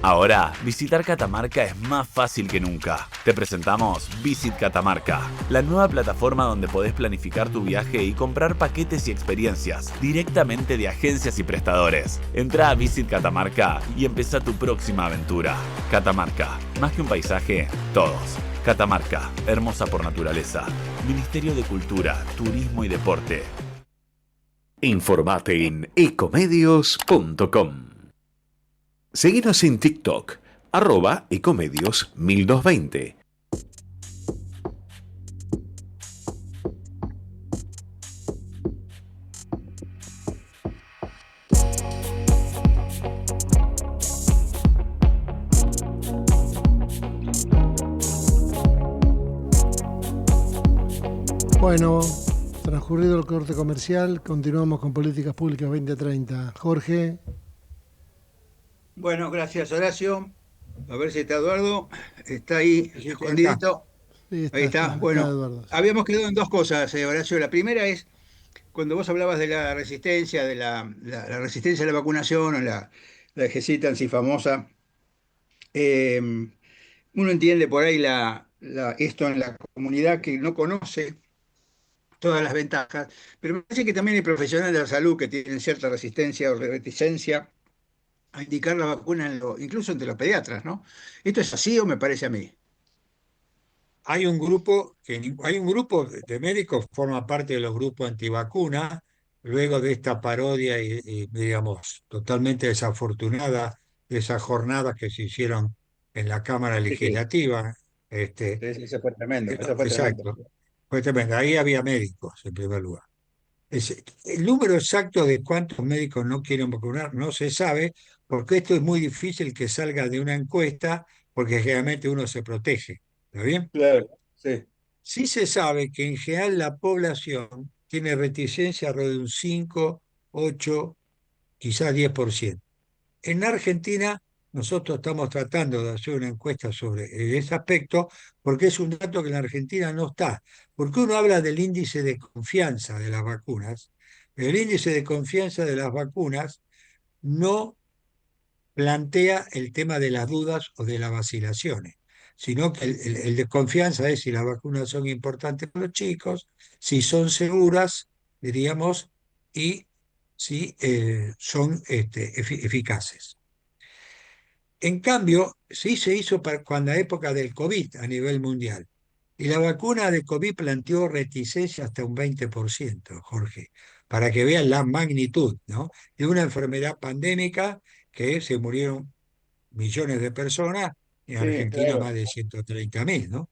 Ahora, visitar Catamarca es más fácil que nunca. Te presentamos Visit Catamarca, la nueva plataforma donde podés planificar tu viaje y comprar paquetes y experiencias directamente de agencias y prestadores. Entra a Visit Catamarca y empezá tu próxima aventura. Catamarca, más que un paisaje, todos. Catamarca, hermosa por naturaleza. Ministerio de Cultura, Turismo y Deporte. Informate en ecomedios.com. Seguinos en TikTok, @ecomedios1220. Bueno, transcurrido el corte comercial, continuamos con Políticas Públicas 2030. Jorge. Bueno, gracias, Horacio. A ver si está Eduardo. Está ahí, Sí, está acá. escondidito. Sí, Ahí está. está Bueno, Eduardo. habíamos quedado en dos cosas, Horacio. La primera es cuando vos hablabas de la resistencia, de la resistencia a la vacunación o la vejecita en sí famosa. eh, Uno entiende por ahí esto en la comunidad que no conoce todas las ventajas, pero me parece que también hay profesionales de la salud que tienen cierta resistencia o reticencia a indicar la vacuna, incluso entre los pediatras, ¿no? ¿Esto es así o me parece a mí? Hay un grupo de médicos, forma parte de los grupos antivacunas, luego de esta parodia digamos, totalmente desafortunada de esas jornadas que se hicieron en la Cámara Sí, sí, Legislativa. Este, eso fue tremendo, eso fue tremendo. exacto, fue tremendo. Ahí había médicos, en primer lugar. El número exacto de cuántos médicos no quieren vacunar no se sabe, porque esto es muy difícil que salga de una encuesta, porque generalmente uno se protege. ¿Está bien? Claro, sí. Sí se sabe que en general la población tiene reticencia alrededor de un 5, 8, quizás 10%. En Argentina, nosotros estamos tratando de hacer una encuesta sobre ese aspecto, porque es un dato que en la Argentina no está. Porque uno habla del índice de confianza de las vacunas, pero el índice de confianza de las vacunas no plantea el tema de las dudas o de las vacilaciones, sino que el de confianza es si las vacunas son importantes para los chicos, si son seguras, diríamos, y si son eficaces. En cambio, sí se hizo cuando la época del COVID a nivel mundial. Y la vacuna de COVID planteó reticencia hasta un 20%, Jorge, para que vean la magnitud, ¿no? De una enfermedad pandémica que se murieron millones de personas, en Sí, Argentina claro. más de 130.000, ¿no?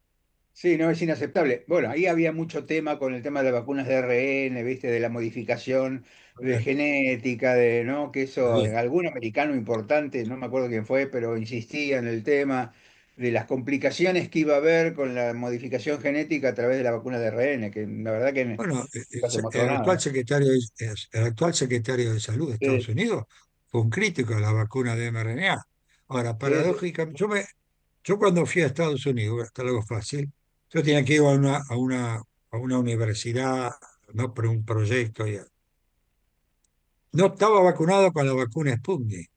Sí, no, es inaceptable. Bueno, ahí había mucho tema con el tema de las vacunas de ARN, ¿viste? De la modificación de Bien, genética, ¿no? Que está eso, bien. algún americano importante, no me acuerdo quién fue, pero insistía en el tema de las complicaciones que iba a haber con la modificación genética a través de la vacuna de ARN, que la verdad que Bueno, nunca se mostró nada. el actual secretario de Salud de Estados Sí, Unidos fue un crítico de la vacuna de mRNA. Ahora, sí, sí. paradójicamente, yo cuando fui a Estados Unidos, hasta algo fácil, yo tenía que ir a a una universidad, no por un proyecto. No estaba vacunado con la vacuna Sputnik.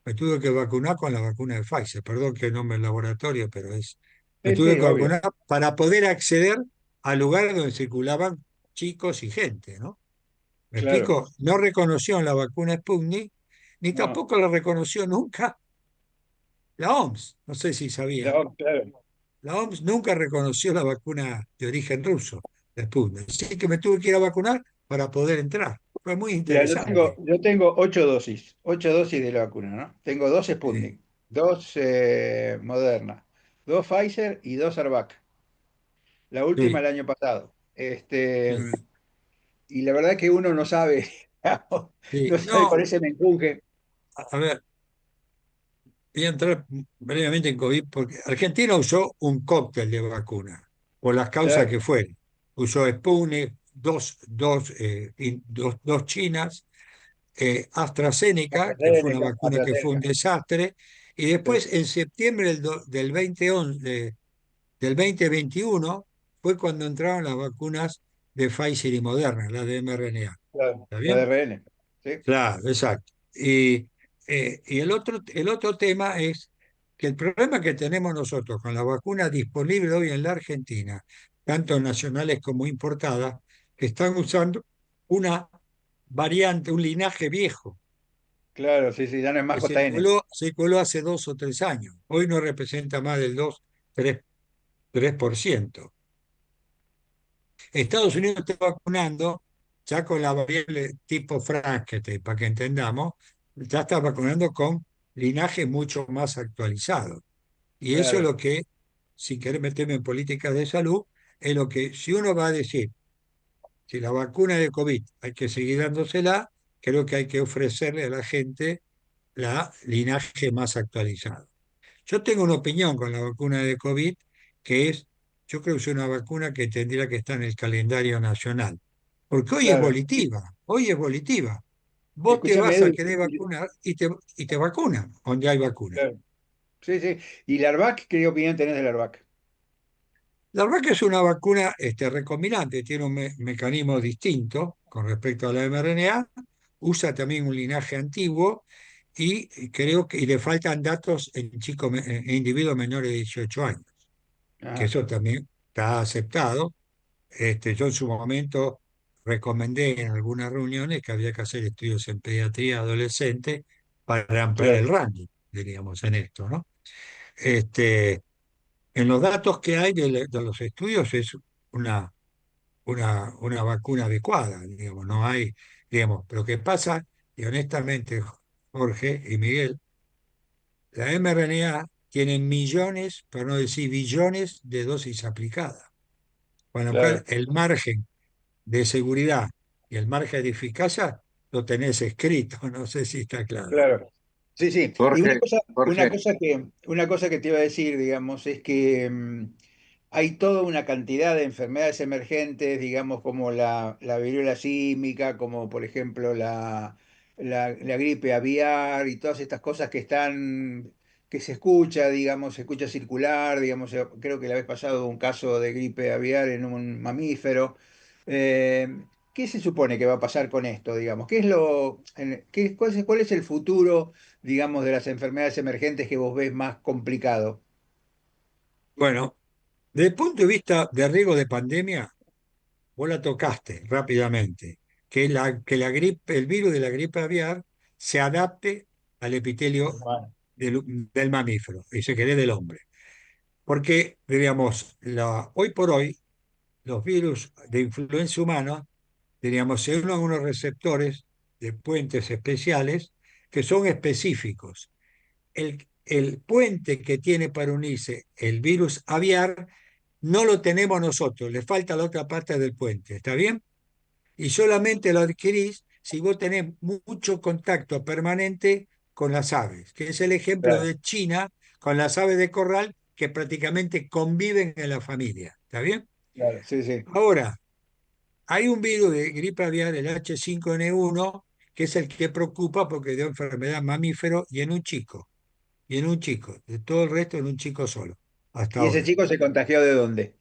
Me tuve que vacunar con la vacuna de Pfizer. Perdón que no me laboratorio, pero es. Me Sí, tuve sí, que obvio. vacunar para poder acceder a lugares donde circulaban chicos y gente, ¿no? ¿Me Claro. explico? No reconoció la vacuna Sputnik, ni No, tampoco la reconoció nunca la OMS. No sé si sabía. no, claro. La OMS nunca reconoció la vacuna de origen ruso, la Sputnik. Así que me tuve que ir a vacunar para poder entrar. Fue muy Mira, interesante. yo tengo 8 dosis de la vacuna, ¿no? Tengo dos Sí, Sputnik, dos Moderna, dos Pfizer y dos Arvac. La última sí, el año pasado. sí, Y la verdad que uno no sabe, sí. no sabe con No, ese menjunje. a ver, voy a entrar brevemente en COVID porque Argentina usó un cóctel de vacunas, por las causas Claro, que fueron. Usó Sputnik, dos chinas, AstraZeneca, que fue una AstraZeneca, vacuna que fue un AstraZeneca. desastre, y Sí, después en septiembre del 2011, del 2021 fue cuando entraron las vacunas de Pfizer y Moderna, las de mRNA. claro, ¿Está la de bien? RN. Sí, Claro, exacto. Y el otro tema es que el problema que tenemos nosotros con la vacuna disponible hoy en la Argentina, tanto nacionales como importadas, que están usando una variante, un linaje viejo, claro, sí, sí, ya no es más que JN. circuló hace 2 o 3 años. Hoy no representa más del 3%. Estados Unidos está vacunando ya con la variable tipo Frankenstein, para que entendamos, ya está vacunando con linaje mucho más actualizado. Y eso es Claro, lo que, si querés meterme en políticas de salud, es lo que, si uno va a decir, si la vacuna de COVID hay que seguir dándosela, creo que hay que ofrecerle a la gente la linaje más actualizado. Yo tengo una opinión con la vacuna de COVID, que es, yo creo que es una vacuna que tendría que estar en el calendario nacional, porque hoy es claro. volitiva, hoy es volitiva. Vos te Escúchame, vas a Edu. querer vacunar y te vacunan, donde hay vacuna. Claro. Sí, sí. ¿Y la Arvac? ¿Qué opinión tenés del Arvac? La verdad que es una vacuna recombinante, tiene un mecanismo distinto con respecto a la mRNA, usa también un linaje antiguo y creo que y le faltan datos en chicos, en individuos menores de 18 años, que Ajá, eso también está aceptado. Yo en su momento recomendé en algunas reuniones que había que hacer estudios en pediatría adolescente para ampliar el claro, rango, diríamos, en esto, ¿no? Este, en los datos que hay de los estudios es una, una vacuna adecuada, digamos, no hay, digamos, pero ¿qué pasa? Y honestamente, Jorge y Miguel, la mRNA tiene millones, para no decir billones, de dosis aplicadas, con lo cual claro, el margen de seguridad y el margen de eficacia lo tenés escrito, no sé si está claro. claro. Sí, sí. Y Jorge, Jorge, una cosa que te iba a decir, digamos, es que hay toda una cantidad de enfermedades emergentes, digamos, como la viruela símica, como por ejemplo la gripe aviar y todas estas cosas que se escucha, digamos, se escucha circular, digamos, creo que la vez pasado hubo un caso de gripe aviar en un mamífero. ¿Qué se supone que va a pasar con esto, digamos? ¿Qué es cuál es el futuro, digamos, de las enfermedades emergentes que vos ves más complicado? Bueno, desde el punto de vista de riesgo de pandemia, vos la tocaste rápidamente, que la gripe, el virus de la gripe aviar se adapte al epitelio Bueno, del mamífero, y se quede del hombre. Porque, diríamos, hoy por hoy, los virus de influencia humana, diríamos, se unen a unos receptores de puentes especiales que son específicos. El puente que tiene para unirse el virus aviar no lo tenemos nosotros, le falta la otra parte del puente, ¿está bien? Y solamente lo adquirís si vos tenés mucho contacto permanente con las aves, que es el ejemplo claro, de China con las aves de corral que prácticamente conviven en la familia, ¿está bien? claro, sí, sí, Ahora, hay un virus de gripe aviar, el H5N1, que es el que preocupa porque dio enfermedad en mamífero y en un chico, de todo el resto en un chico solo, hasta ¿y ese ahora. chico se contagió de dónde?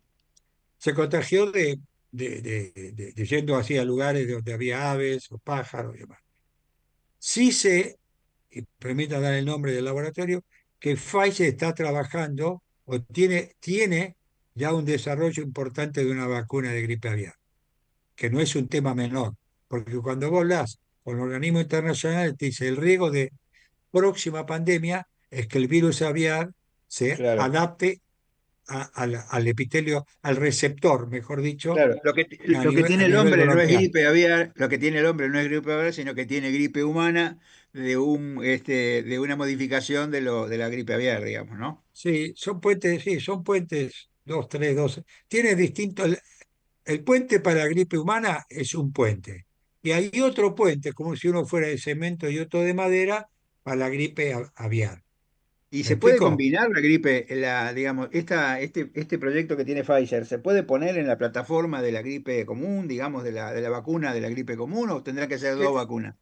se contagió de yendo así a lugares donde había aves o pájaros y demás. Sí sé, y permita dar el nombre del laboratorio, que Pfizer está trabajando o tiene ya un desarrollo importante de una vacuna de gripe aviar, que no es un tema menor, porque cuando vos hablas con organismos internacionales te dice el riesgo de próxima pandemia es que el virus aviar se Claro. adapte al epitelio, al receptor, mejor dicho, Claro, lo que a tiene el nivel hombre no es bronquial. gripe aviar, lo que tiene el hombre no es gripe aviar, sino que tiene gripe humana de una modificación de la gripe aviar, digamos, ¿no? Sí, son puentes, dos, tres, dos. Tiene distintos. El puente para la gripe humana es un puente. Y hay otro puente, como si uno fuera de cemento y otro de madera, para la gripe aviar. Y ¿Me se puede explico? combinar la gripe, digamos, este proyecto que tiene Pfizer, ¿se puede poner en la plataforma de la gripe común, digamos, de la vacuna de la gripe común, o tendrá que ser dos Eh, vacunas?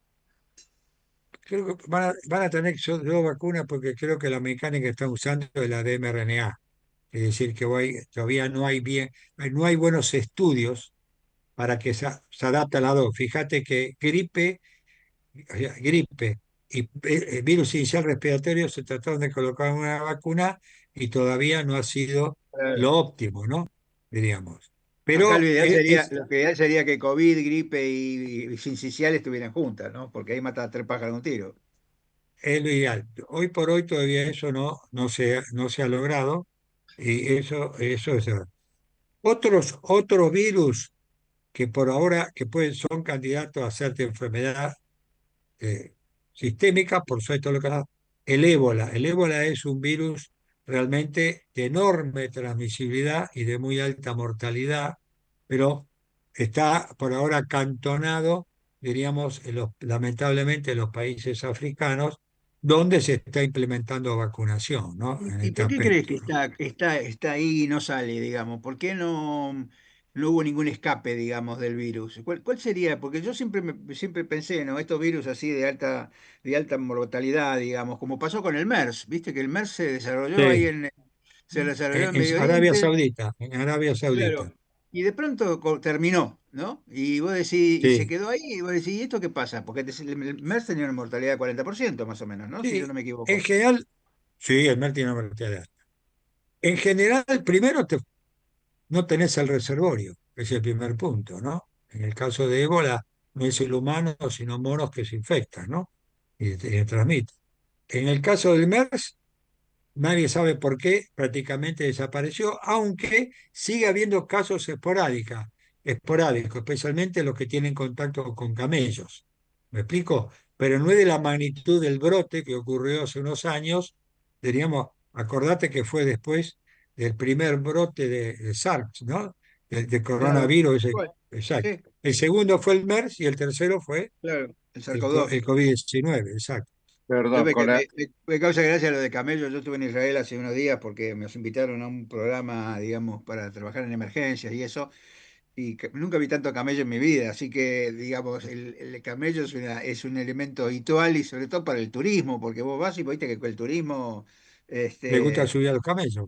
Creo que van a tener que ser dos vacunas porque creo que la mecánica que están usando es la de mRNA. Es decir, que todavía no hay buenos estudios para que se adapte a las dos. Fíjate que gripe y virus inicial respiratorio se trataron de colocar una vacuna y todavía no ha sido Claro. lo óptimo, ¿no? Diríamos. Acá Pero lo que ideal sería que COVID, gripe y sincicial estuvieran juntas, ¿no? Porque ahí mata a tres pájaros de un tiro. es lo ideal. Hoy por hoy todavía eso no se ha logrado y eso es verdad. Otros virus que por ahora son candidatos a hacerte enfermedad eh, sistémica, por supuesto lo que da, el ébola. El ébola es un virus realmente de enorme transmisibilidad y de muy alta mortalidad, pero está por ahora cantonado, diríamos, lamentablemente en los países africanos, donde se está implementando vacunación, ¿no? En Y este por qué crees que aspecto, ¿no? está ahí y no sale, digamos? ¿Por qué no hubo ningún escape, digamos, del virus? ¿Cuál sería? Porque yo siempre pensé, ¿no? Estos virus así de alta mortalidad, digamos, como pasó con el MERS, ¿viste? Que el MERS Sí, se desarrolló en en Medio Arabia Oriente. Saudita, en Arabia Saudita. Claro. Y de pronto terminó, ¿no? Y vos decís, y se Sí, quedó ahí, y vos decís, ¿y esto qué pasa? Porque el MERS tenía una mortalidad de 40% más o menos, ¿no? Si yo sí, no me en equivoco. general, sí, el MER tiene una mortalidad. En general, primero no tenés el reservorio, que es el primer punto, ¿no? En el caso de ébola, no es el humano, sino monos que se infectan, ¿no? Y transmiten. En el caso del MERS, nadie sabe por qué, prácticamente desapareció, aunque sigue habiendo casos esporádicos, especialmente los que tienen contacto con camellos. ¿Me explico? Pero no es de la magnitud del brote que ocurrió hace unos años. Diríamos, acordate que fue después del primer brote de SARS, ¿no? De Claro. coronavirus, Bueno, exacto. sí, El segundo fue el MERS y el tercero fue claro, el SARS-CoV-2. el COVID-19, exacto. Yo Perdón, me, que- me causa gracia lo de camello. Yo estuve en Israel hace unos días porque nos invitaron a un programa, digamos, para trabajar en emergencias y eso, y nunca vi tanto camello en mi vida, así que, digamos, el camello es un elemento habitual y sobre todo para el turismo, porque vos vas y viste que el turismo, Le gusta este, subir a los camellos.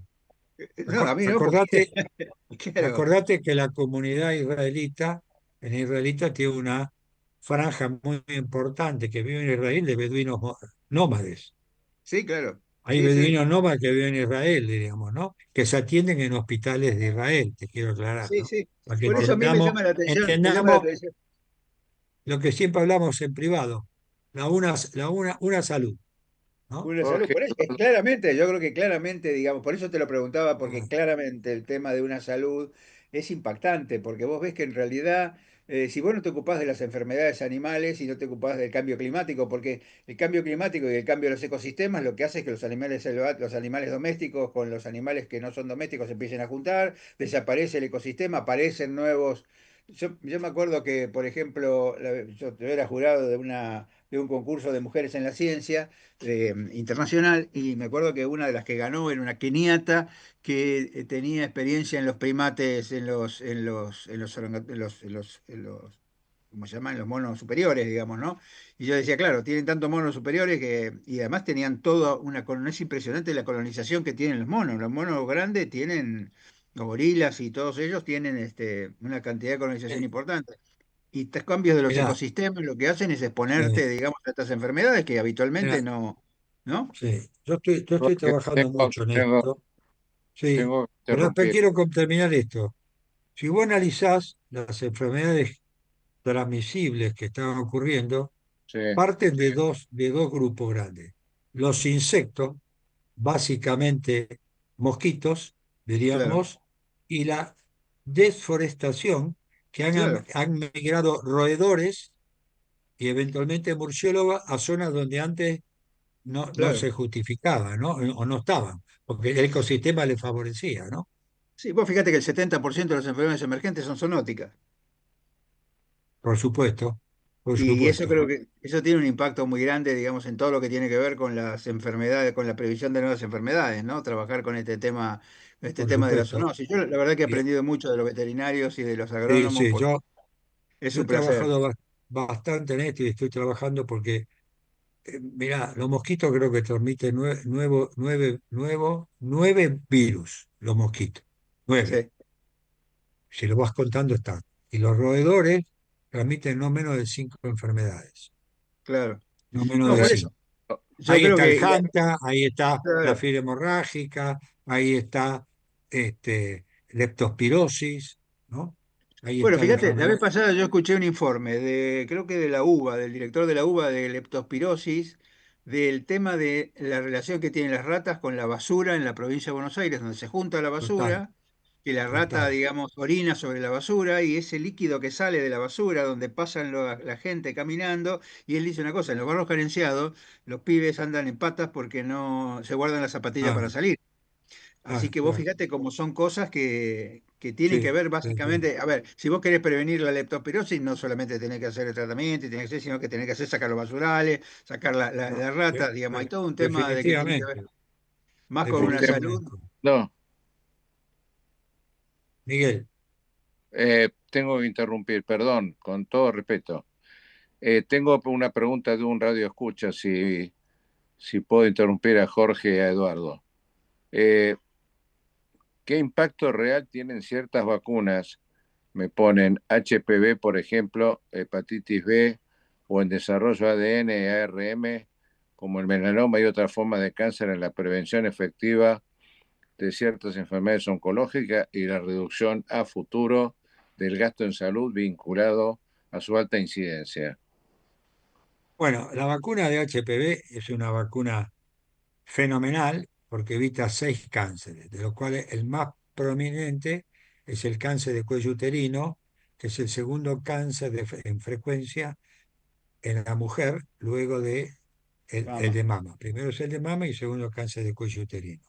no, a mí no, porque, Acordate, claro, acordate que la comunidad israelita, en israelita tiene una franja muy importante que vive en Israel de beduinos nómades. sí, claro, Hay sí, sí, beduinos nómades que viven en Israel, diríamos, ¿no? Que se atienden en hospitales de Israel, te quiero aclarar, sí, ¿no? sí. Para que Por eso a mí me llama la entendamos atención. lo que siempre hablamos en privado, una salud, ¿no? Una salud, Jorge, por eso, claramente, yo creo que claramente, digamos, por eso te lo preguntaba, porque Ah, claramente el tema de una salud es impactante, porque vos ves que en realidad, si vos no te ocupás de las enfermedades animales y no te ocupás del cambio climático, porque el cambio climático y el cambio de los ecosistemas lo que hace es que los animales domésticos con los animales que no son domésticos se empiecen a juntar, desaparece el ecosistema, aparecen nuevos. Yo me acuerdo que, por ejemplo, yo era jurado de un concurso de mujeres en la ciencia internacional, y me acuerdo que una de las que ganó era una keniata que tenía experiencia en los primates, ¿cómo se llaman? En los monos superiores, digamos, ¿no? Y yo decía, claro, tienen tantos monos superiores y además tenían toda una es impresionante la colonización que tienen los monos. Los monos grandes tienen los gorilas y todos ellos tienen una cantidad de colonización Sí, importante. Y estos cambios de los mirá, ecosistemas lo que hacen es sí, exponerte, digamos, a estas enfermedades que habitualmente mirá, no, ¿no? sí. Yo estoy Jorge, trabajando mucho en esto, sí, tengo que pero después interrumpir. quiero terminar esto. Si vos analizás las enfermedades transmisibles que estaban ocurriendo, Sí, parten de dos grupos grandes. Los insectos, básicamente mosquitos, Claro, diríamos, y la desforestación, que claro, han migrado roedores y eventualmente murciélagos a zonas donde antes no claro. se justificaba, ¿no? O no estaban, porque el ecosistema le favorecía, ¿no? Sí, vos fíjate que el 70% de las enfermedades emergentes son zoonóticas. Por supuesto, por Y eso supuesto, creo que eso tiene un impacto muy grande, digamos, en todo lo que tiene que ver con las enfermedades, con la previsión de nuevas enfermedades, ¿no? Trabajar con este por tema de la supuesto. zoonosis. Yo la verdad que he Y- aprendido mucho de los veterinarios y de los sí, agrónomos sí, porque yo, es yo un he placer. trabajado bastante en esto y estoy trabajando porque, mirá, los mosquitos creo que transmiten nueve virus, los mosquitos, nueve. Sí, Si lo vas contando está. Y los roedores transmiten no menos de 5 enfermedades, claro. no menos No, de por bueno, eso. 5. Yo Ahí creo está el que, Hanta, ahí está la claro. fiebre hemorrágica, ahí está leptospirosis, ¿no? Ahí Bueno, está la fíjate, la enfermedad. vez pasada yo escuché un informe creo que de la UBA, del director de la UBA de leptospirosis, del tema de la relación que tienen las ratas con la basura en la provincia de Buenos Aires, donde se junta la Total, basura, que la rata, total. digamos, orina sobre la basura y ese líquido que sale de la basura, donde pasan la gente caminando, y él dice una cosa, en los barrios carenciados, los pibes andan en patas porque no se guardan las zapatillas Ah, para salir. Así claro, que vos claro. fíjate cómo son cosas que tienen que Sí, ver sí, sí. básicamente, a ver, si vos querés prevenir la leptospirosis, no solamente tenés que hacer el tratamiento, y tenés que hacer, sino que tenés que hacer sacar los basurales, sacar No, la rata, digamos, hay todo un tema de que tiene que ver definitivamente, más con una usted, salud. definitivamente. no, Miguel, tengo que interrumpir, perdón, con todo respeto. Tengo una pregunta de un radio escucha, si puedo interrumpir a Jorge y a Eduardo. Eh, ¿Qué impacto real tienen ciertas vacunas? Me ponen HPV, por ejemplo, hepatitis B o en desarrollo ADN y ARM, como el melanoma y otras formas de cáncer en la prevención efectiva de ciertas enfermedades oncológicas y la reducción a futuro del gasto en salud vinculado a su alta incidencia. bueno, la vacuna de HPV es una vacuna fenomenal porque evita 6 cánceres, de los cuales el más prominente es el cáncer de cuello uterino, que es el segundo cáncer en frecuencia en la mujer, luego de el Vamos. de mama. Primero es el de mama y segundo cáncer de cuello uterino.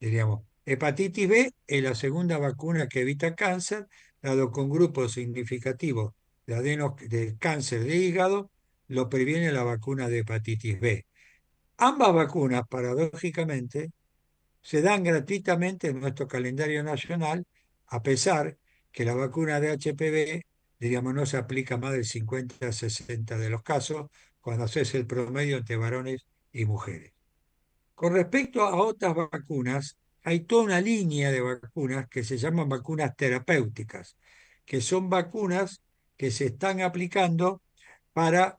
Diríamos, hepatitis B es la segunda vacuna que evita cáncer, dado con grupos significativos de cáncer de hígado, lo previene la vacuna de hepatitis B. Ambas vacunas, paradójicamente, se dan gratuitamente en nuestro calendario nacional, a pesar que la vacuna de HPV, diríamos, no se aplica más del 50-60 de los casos cuando haces el promedio entre varones y mujeres. Con respecto a otras vacunas, hay toda una línea de vacunas que se llaman vacunas terapéuticas, que son vacunas que se están aplicando para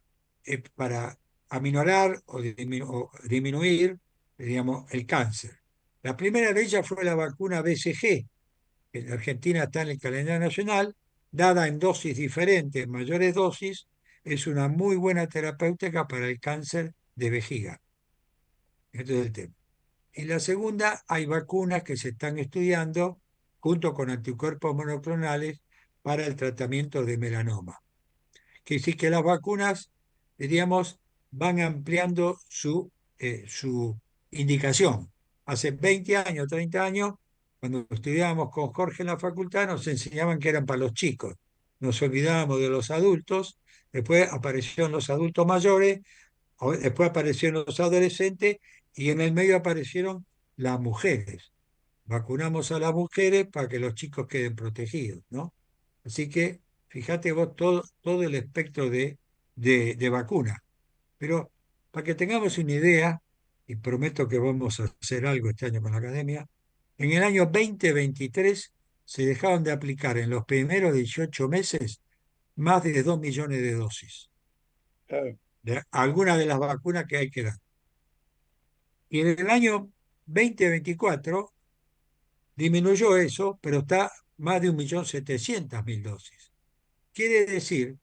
aminorar o disminuir, digamos, el cáncer. La primera de ellas fue la vacuna BCG, que en Argentina está en el calendario nacional, dada en dosis diferentes, mayores dosis, es una muy buena terapéutica para el cáncer de vejiga. Este es el tema. En la segunda, hay vacunas que se están estudiando junto con anticuerpos monoclonales para el tratamiento de melanoma. Que sí que las vacunas, diríamos, van ampliando su indicación. Hace 20 años, 30 años, cuando estudiábamos con Jorge en la facultad, nos enseñaban que eran para los chicos. Nos olvidábamos de los adultos, después aparecieron los adultos mayores, después aparecieron los adolescentes y en el medio aparecieron las mujeres. Vacunamos a las mujeres para que los chicos queden protegidos, ¿no? Así que fíjate vos todo el espectro de vacunas. Pero para que tengamos una idea, y prometo que vamos a hacer algo este año con la academia, En el año 2023 se dejaron de aplicar en los primeros 18 meses más de 2 millones de dosis de algunas de las vacunas que hay que dar. Y en el año 2024 disminuyó eso, pero está más de 1.700.000 dosis. Quiere decir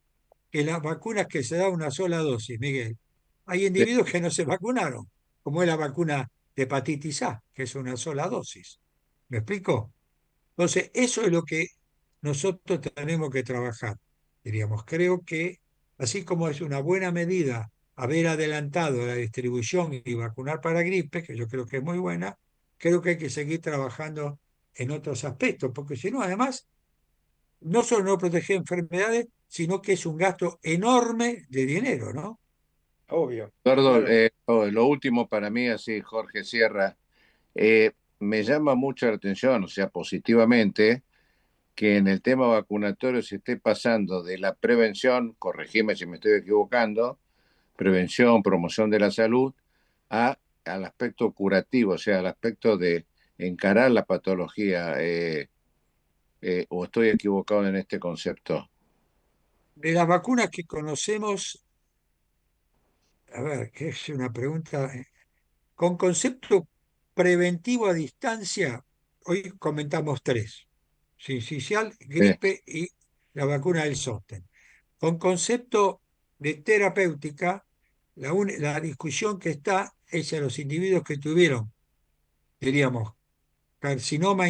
que las vacunas que se da una sola dosis, Miguel, hay Sí. individuos que no se vacunaron, como es la vacuna de hepatitis A, que es una sola dosis. ¿Me explico? Entonces, eso es lo que nosotros tenemos que trabajar. Diríamos, creo que así como es una buena medida haber adelantado la distribución y vacunar para gripe, que yo creo que es muy buena, creo que hay que seguir trabajando en otros aspectos, porque si no, además, no solo no protege enfermedades, sino que es un gasto enorme de dinero, ¿no? Obvio, Eduardo, claro. lo último para mí, así Jorge Sierra, me llama mucho la atención, o sea, positivamente, que en el tema vacunatorio se esté pasando de la prevención, corregime si me estoy equivocando, prevención, promoción de la salud, al aspecto curativo, o sea, al aspecto de encarar la patología, o estoy equivocado en este concepto. De las vacunas que conocemos, a ver, que es una pregunta, con concepto preventivo a distancia, hoy comentamos tres: sincicial, Eh, gripe y la vacuna del sostén. Con concepto de terapéutica, la discusión que está es a los individuos que tuvieron, diríamos, carcinoma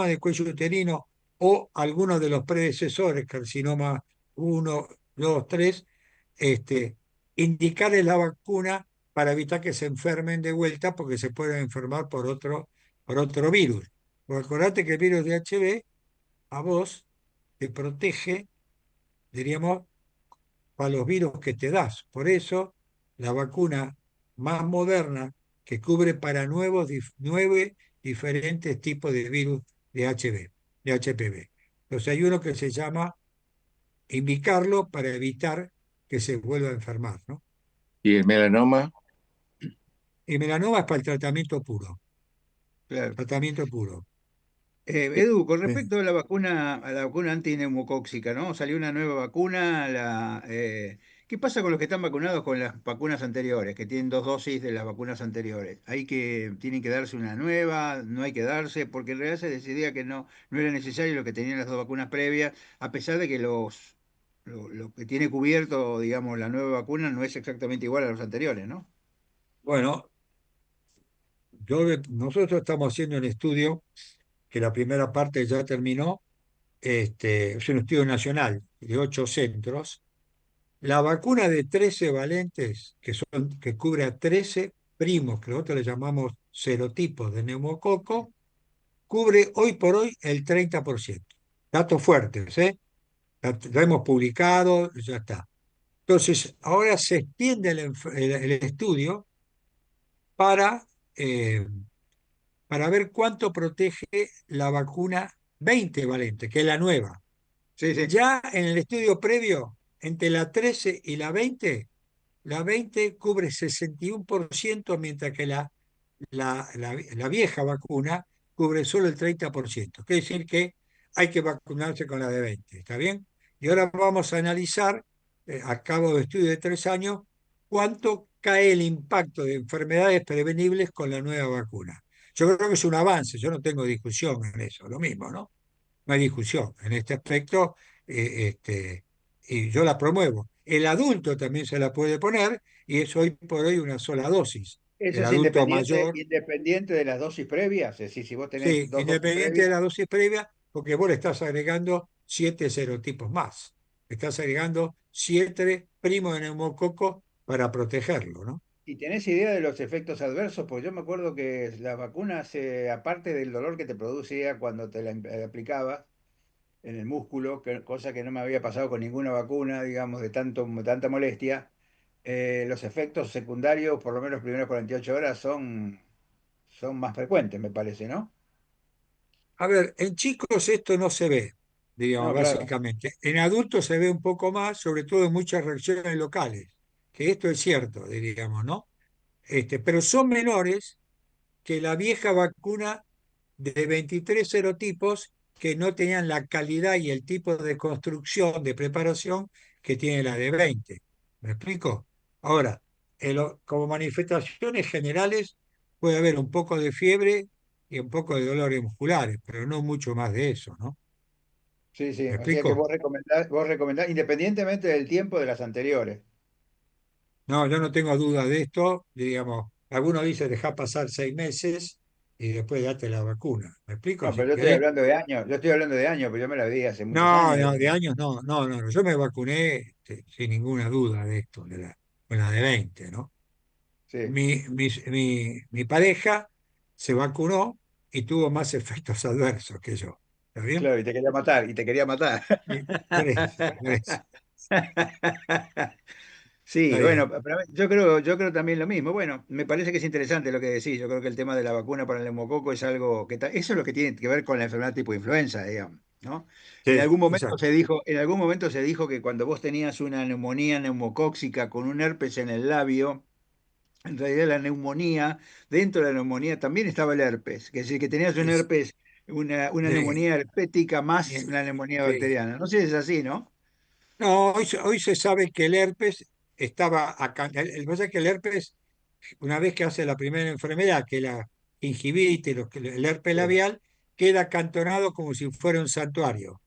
de cuello uterino o algunos de los predecesores, carcinoma uno 2 3 indicarles la vacuna para evitar que se enfermen de vuelta porque se pueden enfermar por otro virus. Porque acordate que el virus de HB a vos te protege, diríamos, para los virus que te das. Por eso, la vacuna más moderna que cubre para 9 diferentes tipos de virus de HPV. Entonces hay uno que se llama indicarlo para evitar que se vuelva a enfermar, ¿no? y el melanoma, Y melanoma es para el tratamiento puro. Claro. Tratamiento puro. Edu, con Sí. respecto a la vacuna antineumocóxica, ¿no? Salió una nueva vacuna. ¿Qué pasa con los que están vacunados con las vacunas anteriores, que tienen dos dosis de las vacunas anteriores? ¿Hay que, tienen que darse una nueva? ¿No hay que darse? Porque en realidad se decidía que no era necesario lo que tenían las dos vacunas previas, a pesar de que lo que tiene cubierto, digamos, la nueva vacuna no es exactamente igual a los anteriores, ¿no? Bueno, nosotros estamos haciendo un estudio que la primera parte ya terminó. Es un estudio nacional de 8 centros. La vacuna de 13 valentes, que cubre a 13 primos, que nosotros le llamamos serotipos de neumococo, cubre hoy por hoy el 30%. Datos fuertes, ¿eh? Lo hemos publicado, ya está. Entonces, ahora se extiende el estudio para, eh, para ver cuánto protege la vacuna 20 valente, que es la nueva. Sí, sí. Ya en el estudio previo, entre la 13 y la 20 cubre 61%, mientras que la vieja vacuna cubre solo el 30%. Quiere decir que hay que vacunarse con la de 20, ¿está bien? Y ahora vamos a analizar, a cabo de estudio de 3 años, cuánto cae el impacto de enfermedades prevenibles con la nueva vacuna. Yo creo que es un avance, yo no tengo discusión en eso, lo mismo, ¿no? No hay discusión en este aspecto, y yo la promuevo. El adulto también se la puede poner y es hoy por hoy una sola dosis. Eso El es adulto independiente, mayor, independiente de las dosis previas. Es decir, si vos tenés sí, dos dosis independiente de previas. la dosis previa, porque vos le estás agregando 7 serotipos más. Le estás agregando 7 primos de neumococo para protegerlo, ¿no? ¿Y tenés idea de los efectos adversos? Pues yo me acuerdo que las vacunas, aparte del dolor que te producía cuando te la aplicabas en el músculo, cosa que no me había pasado con ninguna vacuna, digamos, tanta molestia, los efectos secundarios, por lo menos las primeras 48 horas, son más frecuentes, me parece, ¿no? A ver, en chicos esto no se ve, digamos, No, claro. básicamente. En adultos se ve un poco más, sobre todo en muchas reacciones locales, que esto es cierto, diríamos, ¿no? Pero son menores que la vieja vacuna de 23 serotipos que no tenían la calidad y el tipo de construcción, de preparación que tiene la de 20. ¿Me explico? Ahora, como manifestaciones generales puede haber un poco de fiebre y un poco de dolores musculares, pero no mucho más de eso, ¿no? Sí, sí, ¿Me o sea que explico? vos recomendás, independientemente del tiempo de las anteriores. No, yo no tengo duda de esto. Digamos, algunos dicen dejar pasar 6 meses y después date la vacuna. ¿Me explico? No, Si pero yo estoy querés. hablando de años, yo estoy hablando de años, pero yo me la di hace muchos No, años. no, de años no, no, no, no. Yo me vacuné sin ninguna duda de esto, con la de 20, ¿no? Sí, Mi pareja se vacunó y tuvo más efectos adversos que yo. ¿Está bien? claro, y te quería matar, y te quería matar. Por eso. Está Sí, bien. bueno, pero yo creo también lo mismo. Bueno, me parece que es interesante lo que decís. Yo creo que el tema de la vacuna para el neumococo es algo que eso es lo que tiene que ver con la enfermedad tipo influenza, digamos, ¿no? En Sí, algún momento exacto. se dijo, en algún momento se dijo que cuando vos tenías una neumonía neumocóxica con un herpes en el labio, en realidad la neumonía, dentro de la neumonía también estaba el herpes, que es decir, que tenías un Es, herpes, una sí, neumonía herpética más bien, una neumonía sí. bacteriana. No sé si es así, ¿no? No, hoy se sabe que el herpes estaba acá. El pasa es que el herpes, una vez que hace la primera enfermedad, que la gingivitis, el herpes Sí. labial, queda acantonado como si fuera un santuario.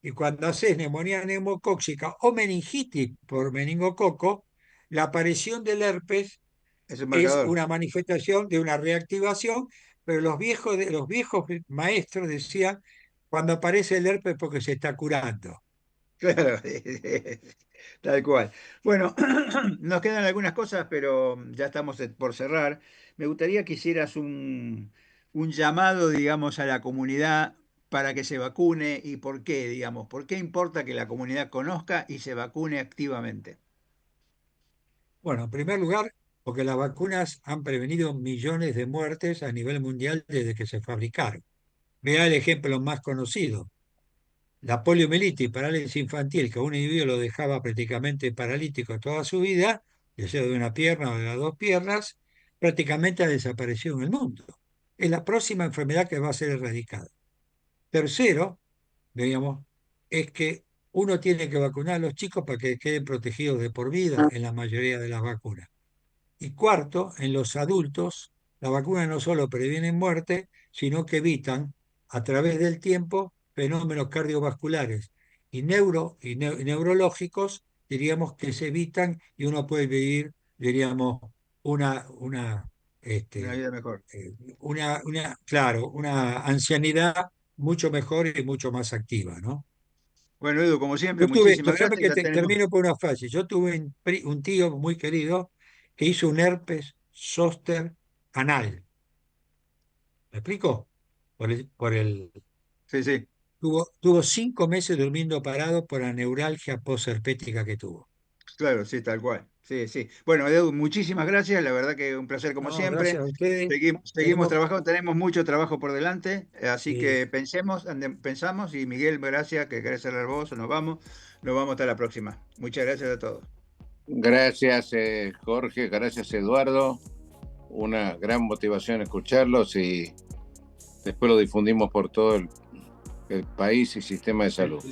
Y cuando haces neumonía neumocóxica o meningitis por meningococo, la aparición del herpes Es un es marcador. una manifestación de una reactivación, pero los viejos maestros decían, cuando aparece el herpes porque se está curando. Claro, tal cual. Bueno, nos quedan algunas cosas, pero ya estamos por cerrar. Me gustaría que hicieras un llamado, digamos, a la comunidad para que se vacune y por qué, digamos, por qué importa que la comunidad conozca y se vacune activamente. Bueno, en primer lugar, porque las vacunas han prevenido millones de muertes a nivel mundial desde que se fabricaron. Vea el ejemplo más conocido, la poliomielitis, parálisis infantil, que a un individuo lo dejaba prácticamente paralítico toda su vida, ya sea de una pierna o de las dos piernas, prácticamente ha desaparecido en el mundo. Es la próxima enfermedad que va a ser erradicada. Tercero, digamos, es que uno tiene que vacunar a los chicos para que queden protegidos de por vida en la mayoría de las vacunas. Y cuarto, en los adultos, las vacunas no solo previenen muerte, sino que evitan a través del tiempo fenómenos cardiovasculares y neurológicos, diríamos, que se evitan y uno puede vivir, diríamos, una, Una este, vida mejor. claro, una ancianidad mucho mejor y mucho más activa, ¿no? Bueno, Edu, como siempre, muchísimas Déjame gracias. que Ya tenemos. termino por una frase. Yo tuve un tío muy querido que hizo un herpes zóster anal. ¿Me explico? Por el, Sí, sí. tuvo 5 meses durmiendo parado por la neuralgia posherpética que tuvo. Claro, sí, tal cual. Sí, sí. Bueno, Edu, muchísimas gracias. La verdad que un placer como No, siempre. gracias a ustedes. Seguimos Tenemos, trabajando, tenemos mucho trabajo por delante, así sí, que pensamos y Miguel, gracias, que querés cerrar vos, nos vamos hasta la próxima. Muchas gracias a todos. Gracias, Jorge, gracias, Eduardo. Una gran motivación escucharlos y después lo difundimos por todo el país y sistema de salud.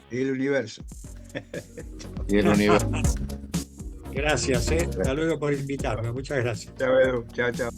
El universo. Y el universo. gracias, ¿eh? Hasta luego por invitarme. Muchas gracias. Chao, Edu. Chao, chao.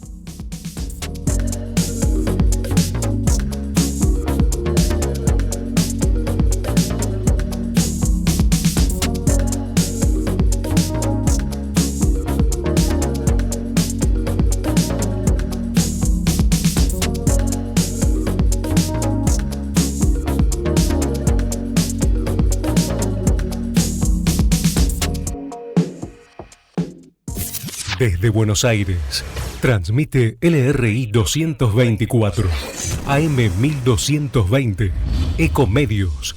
Desde Buenos Aires, transmite LRI 224, AM 1220, Ecomedios.